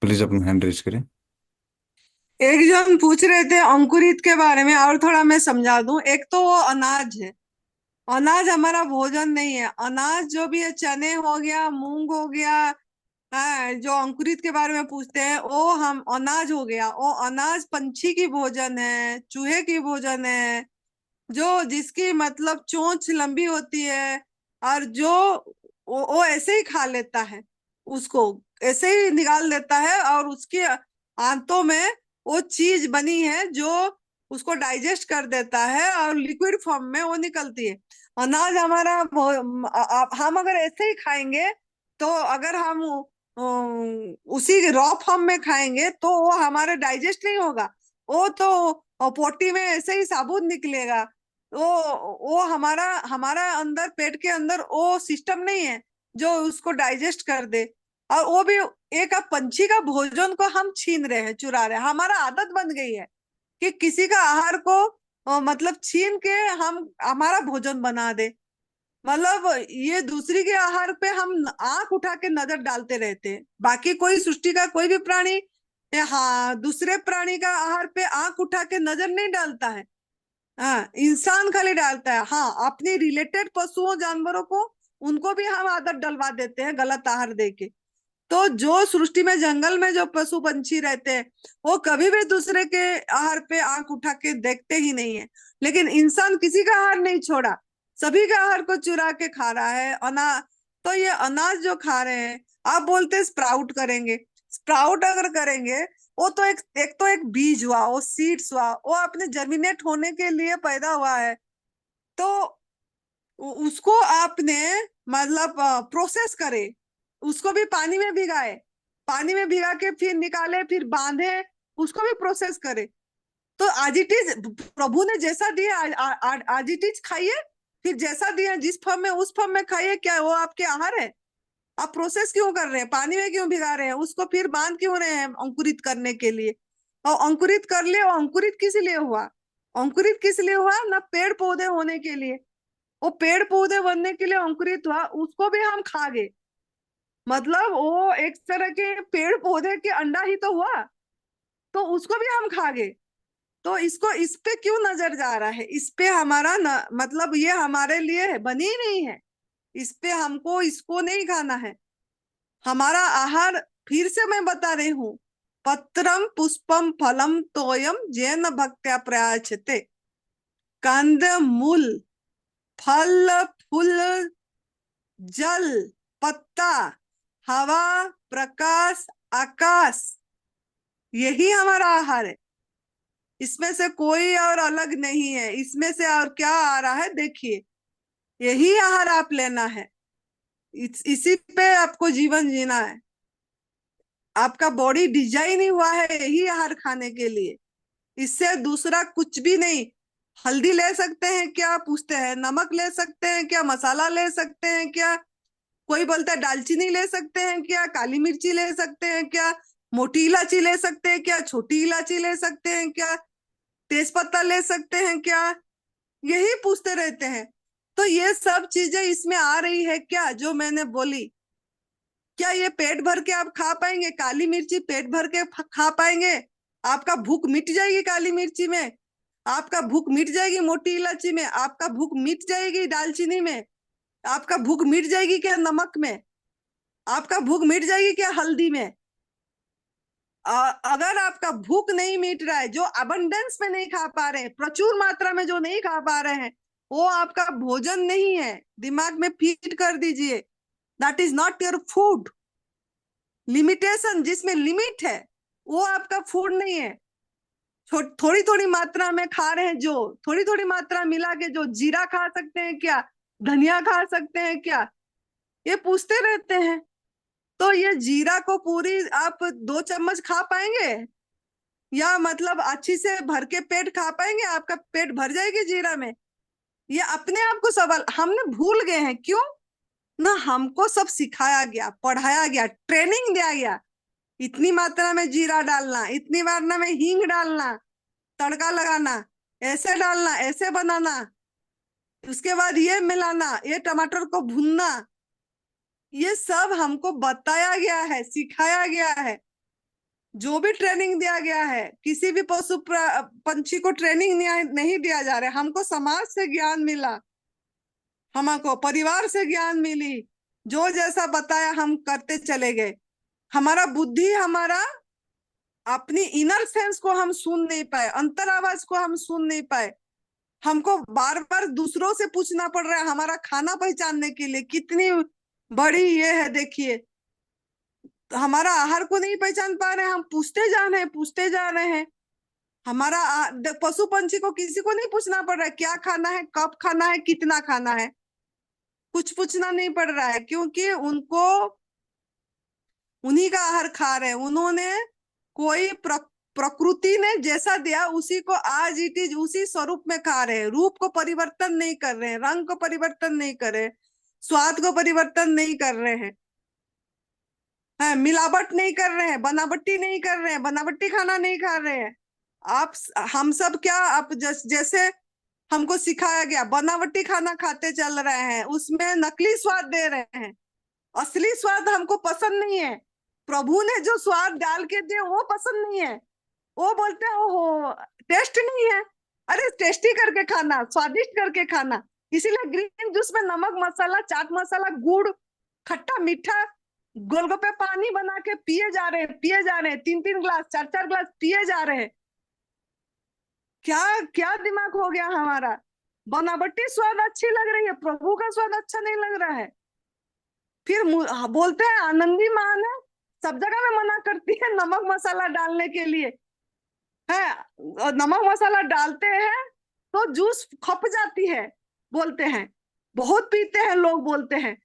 प्लीज अपना हैंड रेज करें। एक जन पूछ रहे थे अंकुरित के बारे में, और थोड़ा मैं समझा दूं। एक तो वो अनाज है, अनाज हमारा भोजन नहीं है। अनाज जो भी है, चने हो गया, मूंग हो गया, हाँ, जो अंकुरित के बारे में पूछते हैं, वो हम अनाज हो गया। वो अनाज पंछी की भोजन है, चूहे की भोजन है, जो जिसकी मतलब चोंच लंबी होती है, और जो वो ऐसे ही खा लेता है, उसको ऐसे ही निकाल देता है, और उसके आंतों में वो चीज बनी है जो उसको डाइजेस्ट कर देता है, और लिक्विड फॉर्म में वो निकलती है। अनाज हमारा हम अगर ऐसे ही खाएंगे, तो अगर हम उसी रॉ फॉर्म में खाएंगे तो वो हमारे डाइजेस्ट नहीं होगा। वो तो पोटी में ऐसे ही साबुत निकलेगा। वो हमारा हमारा अंदर पेट के अंदर वो सिस्टम नहीं है जो उसको डाइजेस्ट कर दे। और वो भी एक पंछी का भोजन को हम छीन रहे हैं, चुरा रहे हैं। हमारा आदत बन गई है कि किसी का आहार को मतलब छीन के हम हमारा भोजन बना दे। मतलब ये दूसरी के आहार पे हम आंख उठा के नजर डालते रहते हैं। बाकी कोई सृष्टि का कोई भी प्राणी हाँ दूसरे प्राणी का आहार पे आंख उठा के नजर नहीं डालता है। हाँ, इंसान खाली डालता है। हाँ, अपने रिलेटेड पशुओं जानवरों को उनको भी हम आदत डलवा देते हैं गलत आहार दे के। तो जो सृष्टि में जंगल में जो पशु पंछी रहते हैं वो कभी भी दूसरे के आहार पे आंख उठा के देखते ही नहीं है। लेकिन इंसान किसी का आहार नहीं छोड़ा, सभी का आहार को चुरा के खा रहा है। तो ये अनाज जो खा रहे हैं, आप बोलते हैं स्प्राउट करेंगे। स्प्राउट अगर करेंगे, वो तो एक बीज हुआ, वो सीड्स हुआ, वो अपने जर्मिनेट होने के लिए पैदा हुआ है। तो उसको आपने मतलब प्रोसेस करे, उसको भी पानी में भिगाए, पानी में भिगा के फिर निकाले, फिर बांधे, उसको भी प्रोसेस करे। तो आज इट इज, प्रभु ने जैसा दिया आज इट इज खाइए, फिर जैसा दिया जिस फॉर्म में उस फॉर्म में खाइए। क्या वो आपके आहार है? आप प्रोसेस क्यों कर रहे हैं? पानी में क्यों भिगा रहे हैं? उसको फिर बांध क्यों रहे हैं अंकुरित करने के लिए? और अंकुरित कर ले, और अंकुरित किस लिए हुआ? अंकुरित किस लिए हुआ? ना पेड़ पौधे होने के लिए। वो पेड़ पौधे बनने के लिए अंकुरित हुआ, उसको भी हम खा गए। मतलब वो एक तरह के पेड़ पौधे के अंडा ही तो हुआ, तो उसको भी हम खा गए। तो इसको इस पे क्यों नजर जा रहा है? इस पे हमारा मतलब ये हमारे लिए है, बनी ही नहीं है। इस पे हमको इसको नहीं खाना है। हमारा आहार, फिर से मैं बता रही हूँ, पत्रम पुष्पम फलम तोयम जैन भक्त्या प्रयाचते। कंद मूल, फल फूल, जल, पत्ता, हवा, प्रकाश, आकाश, यही हमारा आहार है। इसमें से कोई और अलग नहीं है। इसमें से और क्या आ रहा है देखिए, यही आहार आप लेना है। इसी पे आपको जीवन जीना है। आपका बॉडी डिजाइन ही हुआ है यही आहार खाने के लिए, इससे दूसरा कुछ भी नहीं। हल्दी ले सकते हैं क्या पूछते हैं? नमक ले सकते हैं क्या? मसाला ले सकते हैं क्या? कोई बोलता है दालचीनी ले सकते हैं क्या? काली मिर्ची ले सकते हैं क्या? मोटी इलायची ले सकते हैं क्या? छोटी इलायची ले सकते हैं क्या? तेज पत्ता ले सकते हैं क्या? यही पूछते रहते हैं। तो ये सब चीजें इसमें आ रही है क्या जो मैंने बोली? क्या ये पेट भर के आप खा पाएंगे? काली मिर्ची पेट भर के खा पाएंगे? आपका भूख मिट जाएगी काली मिर्ची में, आपका भूख मिट जाएगी मोटी इलायची में, आपका भूख मिट जाएगी दालचीनी में, आपका भूख मिट जाएगी क्या नमक में, आपका भूख मिट जाएगी क्या हल्दी में? अगर आपका भूख नहीं मिट रहा है, जो अबंडेंस में नहीं खा पा रहे हैं, प्रचुर मात्रा में जो नहीं खा पा रहे हैं, वो आपका भोजन नहीं है। दिमाग में फीड कर दीजिए, that is not your food. Limitation, जिसमें लिमिट है, वो आपका फूड नहीं है। थोड़ी थोड़ी मात्रा में खा रहे हैं, जो थोड़ी थोड़ी मात्रा मिला के, जो जीरा खा सकते हैं क्या? धनिया खा सकते हैं क्या? ये पूछते रहते हैं। तो ये जीरा को पूरी आप 2 चम्मच खा पाएंगे? या मतलब अच्छी से भर के पेट खा पाएंगे? आपका पेट भर जाएगी जीरा में? ये अपने आप को सवाल हमने भूल गए हैं। क्यों ना? हमको सब सिखाया गया, पढ़ाया गया, ट्रेनिंग दिया गया। इतनी मात्रा में जीरा डालना, इतनी मात्रा में हींग डालना, तड़का लगाना, ऐसे डालना, ऐसे बनाना, उसके बाद ये मिलाना, ये टमाटर को भूनना, ये सब हमको बताया गया है, सिखाया गया है। जो भी ट्रेनिंग दिया गया है, किसी भी पशु पंछी को ट्रेनिंग नहीं दिया जा रहा है। हमको समाज से ज्ञान मिला, हमको परिवार से ज्ञान मिली, जो जैसा बताया हम करते चले गए। हमारा बुद्धि, हमारा अपनी इनर सेंस को हम सुन नहीं पाए, अंतर आवाज को हम सुन नहीं पाए। हमको बार बार दूसरों से पूछना पड़ रहा है हमारा खाना पहचानने के लिए। कितनी बड़ी ये है देखिए, हमारा आहार को नहीं पहचान पा रहे हैं, हम पूछते जा रहे हैं, पूछते जा रहे हैं। हमारा पशु पंछी को किसी को नहीं पूछना पड़ रहा है क्या खाना है, कब खाना है, कितना खाना है, कुछ पूछना नहीं पड़ रहा है, क्योंकि उनको उन्हीं का आहार खा रहे हैं। उन्होंने कोई प्रकृति ने जैसा दिया उसी को आज इट इज उसी स्वरूप में खा रहे हैं। रूप को परिवर्तन नहीं कर रहे हैं, रंग को परिवर्तन नहीं कर रहे हैं, स्वाद को परिवर्तन नहीं कर रहे हैं, है मिलावट नहीं कर रहे हैं, बनावटी नहीं कर रहे हैं, बनावटी खाना नहीं खा रहे हैं। आप हम सब क्या आप जैसे हमको सिखाया गया बनावटी खाना खाते चल रहे हैं, उसमें नकली स्वाद दे रहे हैं। असली स्वाद हमको पसंद नहीं है। प्रभु ने जो स्वाद डाल के दिए वो पसंद नहीं है। वो बोलते हैं ओहो टेस्ट नहीं है। अरे टेस्टी करके खाना, स्वादिष्ट करके खाना। इसीलिए ग्रीन जूस में नमक मसाला, चाट मसाला, गुड़, खट्टा मीठा, गोलगप्पे पानी बना के पिए जा रहे हैं, पिए जा रहे हैं, 3-3 ग्लास 4-4 ग्लास पिए जा रहे हैं। क्या क्या दिमाग हो गया हमारा। बनावटी स्वाद अच्छी लग रही है, प्रभु का स्वाद अच्छा नहीं लग रहा है। फिर बोलते हैं आनंदी माँ ने सब जगह में मना करती है नमक मसाला डालने के लिए, है नमक मसाला डालते हैं तो जूस खप जाती है बोलते हैं, बहुत पीते हैं लोग बोलते हैं।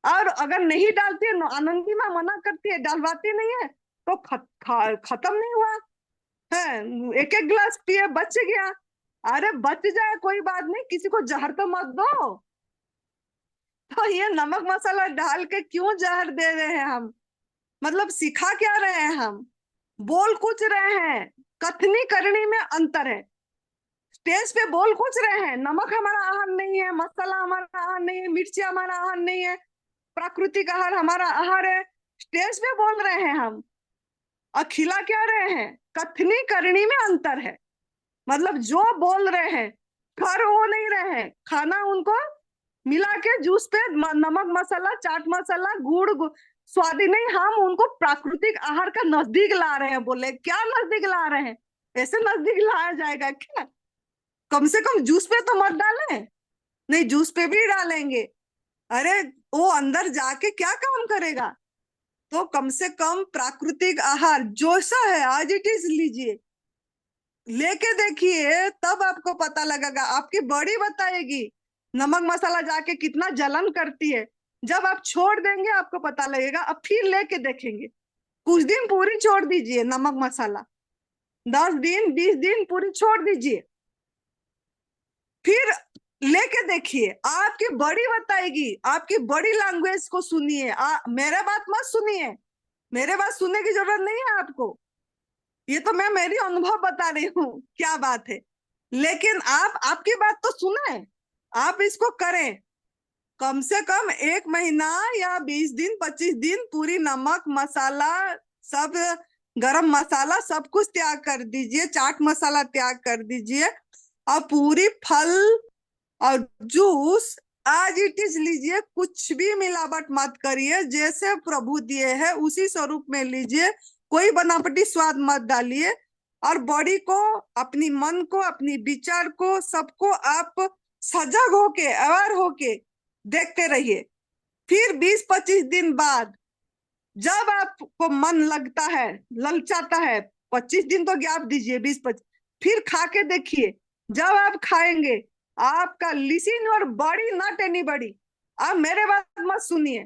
और अगर नहीं डालती है, आनंदी माँ मना करती है, डालवाती नहीं है तो खत्म नहीं हुआ है। 1-1 ग्लास पिए बच गया। अरे बच जाए कोई बात नहीं, किसी को जहर तो मत दो। तो ये नमक मसाला डाल के क्यों जहर दे रहे हैं हम? मतलब सिखा क्या रहे हैं हम? बोल कुछ रहे हैं, कथनी करनी में अंतर है। स्टेज पे बोल कुछ रहे हैं, नमक हमारा आहार नहीं है, मसाला हमारा आहार नहीं है, मिर्ची हमारा आहार नहीं है, प्राकृतिक आहार हमारा आहार है। स्टेज पे बोल रहे हैं हम, और खिला क्या रहे हैं? कथनी करनी में अंतर है। मतलब जो बोल रहे हैं कर वो नहीं रहे हैं। खाना उनको मिला के जूस पे नमक मसाला, चाट मसाला, गुड़ स्वादी नहीं, हम उनको प्राकृतिक आहार का नजदीक ला रहे हैं। बोले क्या नजदीक ला रहे हैं? ऐसे नजदीक लाया जाएगा क्या? कम से कम जूस पे तो मत डालें। नहीं जूस पे भी डालेंगे, अरे वो अंदर जाके क्या काम करेगा? तो कम से कम प्राकृतिक आहार जैसा है आज इट इज लीजिए, लेके देखिए, तब आपको पता लगेगा। आपकी बॉडी बताएगी नमक मसाला जाके कितना जलन करती है। जब आप छोड़ देंगे आपको पता लगेगा। अब फिर लेके देखेंगे, कुछ दिन पूरी छोड़ दीजिए नमक मसाला, 10 दिन 20 दिन पूरी छोड़ दीजिए, फिर लेके देखिए, आपकी बॉडी बताएगी। आपकी बॉडी लैंग्वेज को सुनिए, मेरे बात मत सुनिए, मेरे बात सुनने की जरूरत नहीं है आपको। ये तो मैं मेरी अनुभव बता रही हूँ क्या बात है। लेकिन आप आपकी बात तो सुने, आप इसको करें। कम से कम 1 महीना या 20 दिन 25 दिन पूरी नमक मसाला सब, गरम मसाला सब कुछ त्याग कर दीजिए, चाट मसाला त्याग कर दीजिए, और पूरी फल और जूस आज इट इज लीजिए। कुछ भी मिलावट मत करिए, जैसे प्रभु दिए है उसी स्वरूप में लीजिए। कोई बनावटी स्वाद मत डालिए। और बॉडी को, अपनी मन को, अपनी विचार को, सबको आप सजग होके, अवेयर होके देखते रहिए। फिर 20-25 दिन बाद जब आपको मन लगता है, ललचाता है, 25 दिन तो गैप दीजिए, 20-25 फिर खा के देखिए। जब आप खाएंगे आपका लिसन और बॉडी नॉट एनी बॉडी। आप मेरे बात मत सुनिए,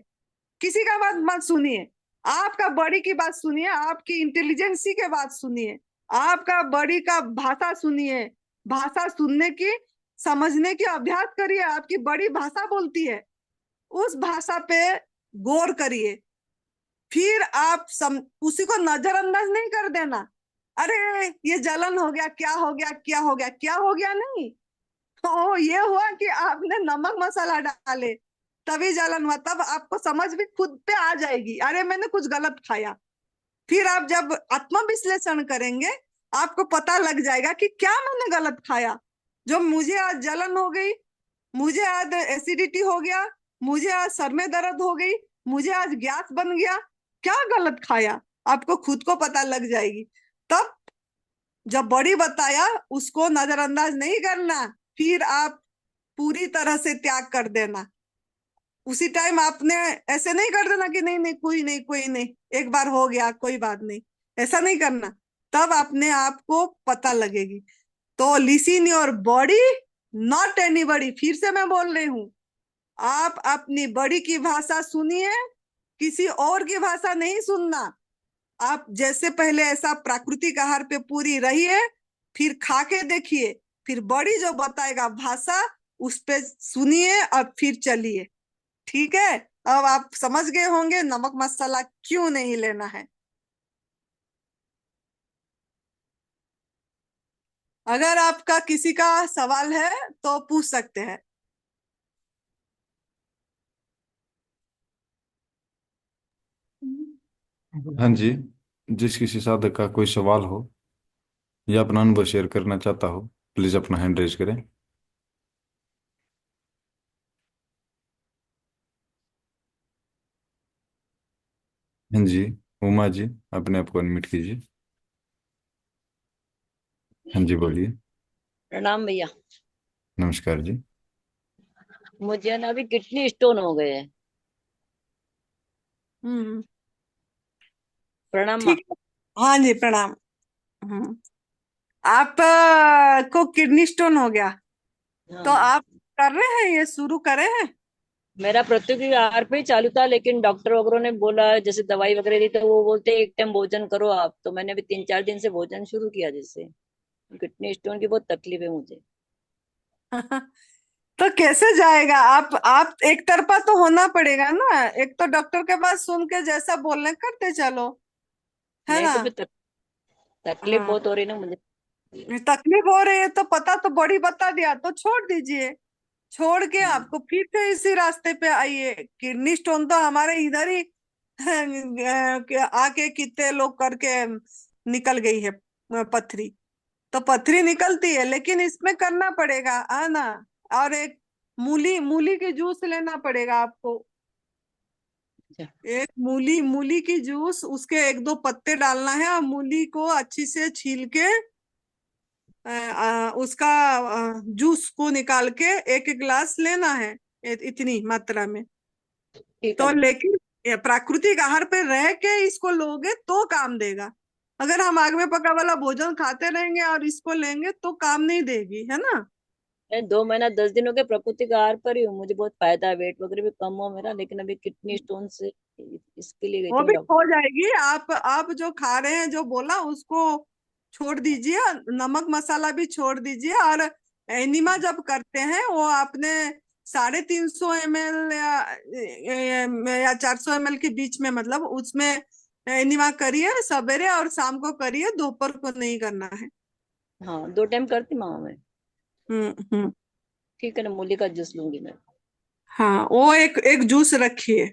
किसी का बात मत सुनिए, आपका बॉडी की बात सुनिए, आपकी इंटेलिजेंसी के बात सुनिए, आपका बॉडी का भाषा सुनिए। भाषा सुनने की, समझने की अभ्यास करिए। आपकी बड़ी भाषा बोलती है, उस भाषा पे गौर करिए। फिर आप उसी को नजरअंदाज नहीं कर देना। अरे ये जलन हो गया, क्या हो गया, क्या हो गया, क्या हो गया नहीं। तो ये हुआ कि आपने नमक मसाला डाले तभी जलन हुआ। तब आपको समझ भी खुद पे आ जाएगी, अरे मैंने कुछ गलत खाया। फिर आप जब आत्म विश्लेषण करेंगे आपको पता लग जाएगा कि क्या मैंने गलत खाया, जो मुझे आज जलन हो गई, मुझे आज एसिडिटी हो गया, मुझे आज सर में दर्द हो गई, मुझे आज गैस बन गया, क्या गलत खाया, आपको खुद को पता लग जाएगी। तब जब बॉडी बताया उसको नजरअंदाज नहीं करना, फिर आप पूरी तरह से त्याग कर देना। उसी टाइम आपने ऐसे नहीं कर देना कि नहीं नहीं कोई नहीं, कोई नहीं, एक बार हो गया कोई बात नहीं, ऐसा नहीं करना। तब अपने आप को पता लगेगी। तो listen your body not anybody. फिर से मैं बोल रही हूँ, आप अपनी बॉडी की भाषा सुनिए, किसी और की भाषा नहीं सुनना। आप जैसे पहले ऐसा प्राकृतिक आहार पे पूरी रहिए, फिर खा के देखिए, फिर बड़ी जो बताएगा भाषा उस पे सुनिए और फिर चलिए। ठीक है, अब आप समझ गए होंगे नमक मसाला क्यों नहीं लेना है। अगर आपका किसी का सवाल है तो पूछ सकते हैं। हाँ जी, जिस किसी साधक का कोई सवाल हो या अपना अनुभव शेयर करना चाहता हो, प्लीज अपना हैंड रेज करें। हाँ जी, उमा जी, अपने आप को अनम्यूट कीजिए। हाँ जी, बोलिए। प्रणाम भैया। नमस्कार जी। मुझे ना अभी किडनी स्टोन हो गए हैं। हम्म। प्रणाम माँ। ठीक है। हाँ जी, प्रणाम। हम्म। आप को किडनी स्टोन हो गया तो हाँ, आप कर रहे हैं, ये शुरू करे हैं? मेरा प्रत्येक आहार पे ही चालू था, लेकिन डॉक्टर वगैरह ने बोला, जैसे दवाई वगैरह दी तो वो बोलते हैं एक टाइम भोजन करो आप, तो मैंने अभी 3-4 दिन से भोजन शुरू किया, जिससे किडनी स्टोन की बहुत तकलीफ है मुझे। तो कैसे जाएगा? आप एक तरफा तो होना पड़ेगा ना, एक तो डॉक्टर के पास सुन के जैसा बोलने करते चलो, है नहीं ना? तो फिर तकलीफ हाँ, बहुत हो रही ना मुझे। तकलीफ हो रही है तो पता तो बड़ी बता दिया तो छोड़ दीजिए। छोड़ के आपको फिर से इसी रास्ते पे आइए। किडनी स्टोन तो हमारे इधर ही आके कितने लोग करके निकल गई है पथरी। तो पथरी निकलती है, लेकिन इसमें करना पड़ेगा, है ना? और एक मूली मूली की जूस लेना पड़ेगा आपको। अच्छा। एक मूली मूली की जूस, उसके 1-2 पत्ते डालना है और मूली को अच्छी से छील के उसका जूस को निकाल के एक एक गिलास लेना है, इतनी मात्रा में। ठीक है तो ना। लेकिन ये प्राकृतिक आहार पे रह के इसको लोगे तो काम देगा। अगर हम आग में पका वाला भोजन खाते रहेंगे और इसको लेंगे तो काम नहीं देगी, है ना? मैं 2 महीना 10 दिन हो गए प्राकृतिक आहार पर ही हूँ, मुझे बहुत फायदा है, वेट वगैरह भी कम हुआ मेरा, लेकिन अभी किडनी स्टोन से इसके लिए गई वो थी मैं भी डॉक्टर। हो जाएगी। आप जो खा रहे हैं, जो बोला उसको छोड़ दीजिए, नमक मसाला भी छोड़ दीजिए। और एनिमा जब करते हैं वो आपने 350 ml या 400 ml के बीच में, मतलब उसमें एनिमा करिए, सवेरे और शाम को करिए, दोपहर को नहीं करना है। हाँ, 2 टाइम करती माँ मैं। हम्म। ठीक है ना, मूली का जूस लूंगी मैं। हाँ, वो एक एक जूस रखिए।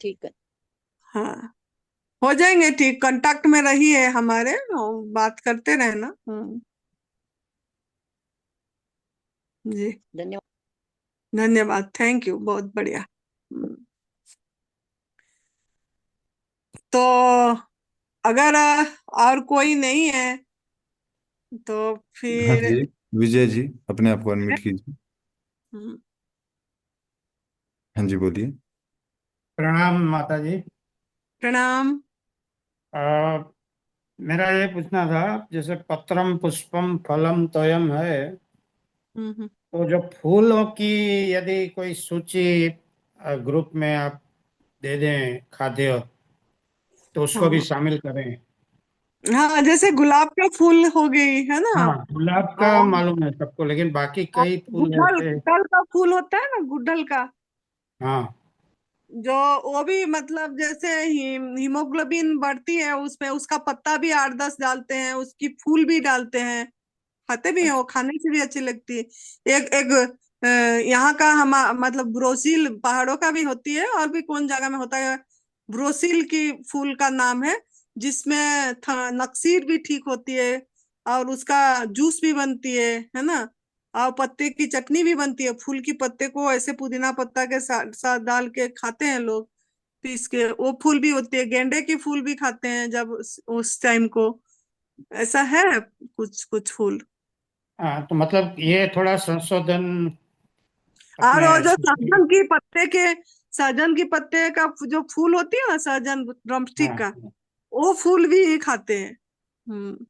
ठीक है। हाँ, हो जाएंगे ठीक। कांटेक्ट में रहिए हमारे, और बात करते रहना। जी, धन्यवाद। धन्यवाद। थैंक यू, बहुत बढ़िया। तो अगर और कोई नहीं है तो हाँ फिर जी, विजय जी, अपने आप को अनम्यूट कीजिए। हम्म, हाँ जी, बोलिए। प्रणाम माता जी। प्रणाम। आ, मेरा ये पूछना था, जैसे पत्रम पुष्पम फलम तोयम है, हम्म। तो जो फूलों की यदि कोई सूची ग्रुप में आप दे दें खाद्य, तो उसको भी हाँ शामिल करें। हाँ, जैसे गुलाब का फूल हो गई, है ना? हाँ, गुलाब का और मालूम है सबको, लेकिन बाकी कई फूल गुड़हल ऐसे। गुड़हल का फूल होता है ना, गुड़हल का, हाँ। जो वो भी मतलब जैसे हीमोग्लोबिन बढ़ती है उसमें, उसका पत्ता भी 8-10 डालते हैं, उसकी फूल भी डालते हैं, खाते भी हैं, वो अच्छा। खाने से भी अच्छी लगती है। एक एक यहाँ का हम मतलब ब्रोसील पहाड़ों का भी होती है, और भी कौन जगह में होता है। ब्रोसील की फूल का नाम है, जिसमें नक्सीर भी ठीक होती है, और उसका जूस भी बनती है ना? और पत्ते की चटनी भी बनती है। फूल की पत्ते को ऐसे पुदीना पत्ता के साथ साथ डाल के खाते हैं लोग, पीस के। वो फूल भी होती है। गेंडे की फूल भी खाते हैं जब उस टाइम को। ऐसा है कुछ कुछ फूल। हाँ, तो मतलब ये थोड़ा संशोधन और अपने। वो जो सहजन की पत्ते का जो फूल होती है ना, सहजन ड्रमस्टिक का, हाँ। वो फूल भी खाते हैं। हम्म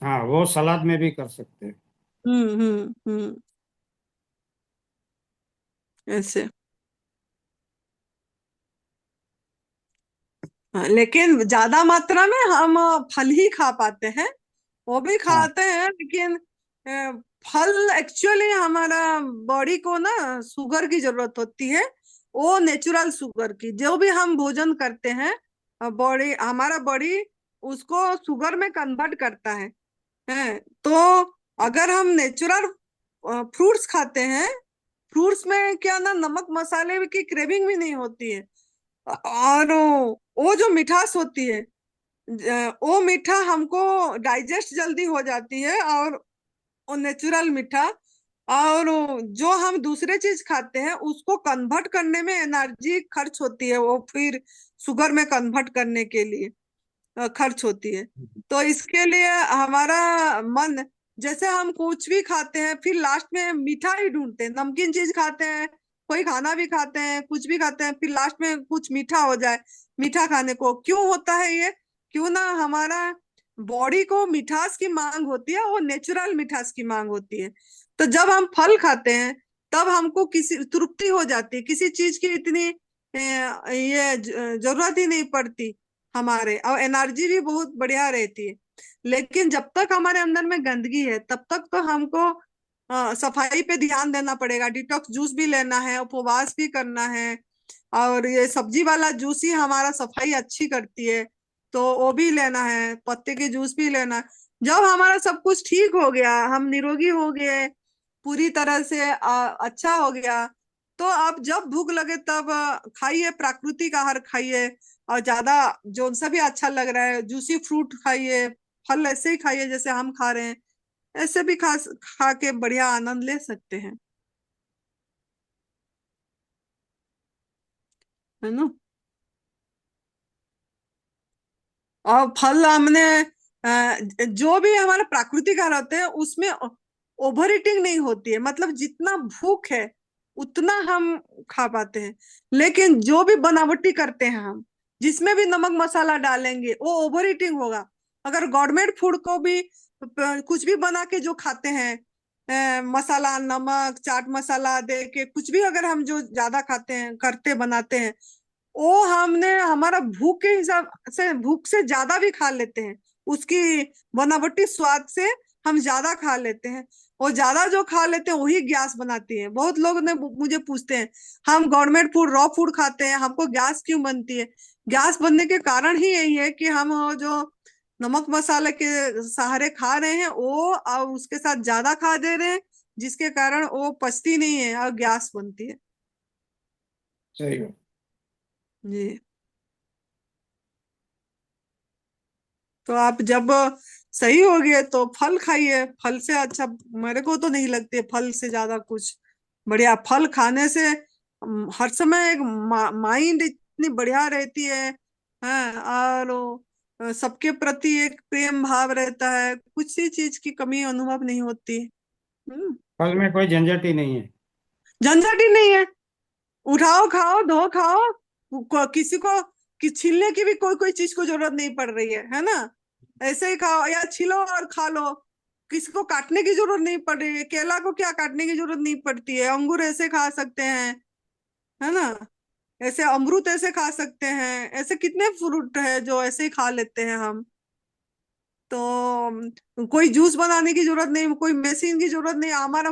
हाँ, वो सलाद में भी कर सकते हैं। ऐसे। लेकिन ज्यादा मात्रा में हम फल ही खा पाते हैं, वो भी हाँ खाते हैं, लेकिन फल एक्चुअली हमारा बॉडी को ना शुगर की जरूरत होती है, वो नेचुरल शुगर की। जो भी हम भोजन करते हैं, हमारा बॉडी उसको शुगर में कन्वर्ट करता है। तो अगर हम नेचुरल फ्रूट्स खाते हैं, फ्रूट्स में क्या ना नमक मसाले की क्रेविंग भी नहीं होती है, और वो जो मिठास होती है, वो मीठा हमको डाइजेस्ट जल्दी हो जाती है, और वो नेचुरल मीठा। और जो हम दूसरे चीज खाते हैं उसको कन्वर्ट करने में एनर्जी खर्च होती है, वो फिर शुगर में कन्वर्ट करने के लिए खर्च होती है। तो इसके लिए हमारा मन, जैसे हम कुछ भी खाते हैं फिर लास्ट में मीठा ही ढूंढते हैं, नमकीन चीज खाते हैं, कोई खाना भी खाते हैं, कुछ भी खाते हैं, फिर लास्ट में कुछ मीठा हो जाए, मीठा खाने को क्यों होता है ये? क्यों ना हमारा बॉडी को मिठास की मांग होती है, वो नेचुरल मिठास की मांग होती है। तो जब हम फल खाते हैं तब हमको किसी तृप्ति हो जाती है, किसी चीज की इतनी ये जरूरत ही नहीं पड़ती हमारे, और एनर्जी भी बहुत बढ़िया रहती है। लेकिन जब तक हमारे अंदर में गंदगी है तब तक तो हमको सफाई पे ध्यान देना पड़ेगा, डिटॉक्स जूस भी लेना है, उपवास भी करना है, और ये सब्जी वाला जूस ही हमारा सफाई अच्छी करती है, तो वो भी लेना है, पत्ते के जूस भी लेना है। जब हमारा सब कुछ ठीक हो गया, हम निरोगी हो गए पूरी तरह से, अच्छा हो गया, तो अब जब भूख लगे तब खाइए, प्राकृतिक आहार खाइए, और ज्यादा जो सा भी अच्छा लग रहा है, जूसी फ्रूट खाइए, फल ऐसे ही खाइए जैसे हम खा रहे हैं, ऐसे भी खा के बढ़िया आनंद ले सकते हैं, है ना। और फल हमने जो भी हमारे प्राकृतिक आहार होते हैं उसमें ओवर ईटिंग नहीं होती है, मतलब जितना भूख है उतना हम खा पाते हैं। लेकिन जो भी बनावटी करते हैं हम, जिसमें भी नमक मसाला डालेंगे, वो ओवर ईटिंग होगा। अगर गवर्नमेंट फूड को भी कुछ भी बना के जो खाते हैं, मसाला नमक चाट मसाला दे के कुछ भी अगर हम जो ज्यादा खाते हैं, करते बनाते हैं, वो हमने हमारा भूख के हिसाब से भूख से ज्यादा भी खा लेते हैं, उसकी बनावटी स्वाद से हम ज्यादा खा लेते हैं। और ज्यादा जो खा लेते हैं वही गैस बनाती है। बहुत लोग ने मुझे पूछते हैं, हम गवर्नमेंट फूड रॉ फूड खाते हैं, हमको गैस क्यों बनती है? गैस बनने के कारण ही यही है कि हम वो जो नमक मसाले के सहारे खा रहे हैं वो, और उसके साथ ज्यादा खा दे रहे हैं, जिसके कारण वो पचती नहीं है और गैस बनती है। सही बात। जी। तो आप जब सही हो गए तो फल खाइए, फल से अच्छा मेरे को तो नहीं लगती है फल से ज्यादा कुछ बढ़िया। फल खाने से हर समय एक माइंड इतनी बढ़िया रहती है, और सबके प्रति एक प्रेम भाव रहता है, कुछ ही चीज की कमी अनुभव नहीं होती। फल में कोई झंझट ही नहीं है। झंझट ही नहीं है, उठाओ खाओ धो खाओ, किसी को छीलने की भी कोई कोई चीज को जरूरत नहीं पड़ रही है ना। ऐसे ही खाओ या छीलो और खा लो, किसी को काटने की जरूरत नहीं पड़ रही है। केला को क्या काटने की जरूरत नहीं पड़ती है, अंगूर ऐसे खा सकते हैं, है ना। ऐसे अमरूद ऐसे खा सकते हैं, ऐसे कितने फ्रूट है जो ऐसे ही खा लेते हैं हम। तो कोई जूस बनाने की जरूरत नहीं, कोई मशीन की जरूरत नहीं, हमारा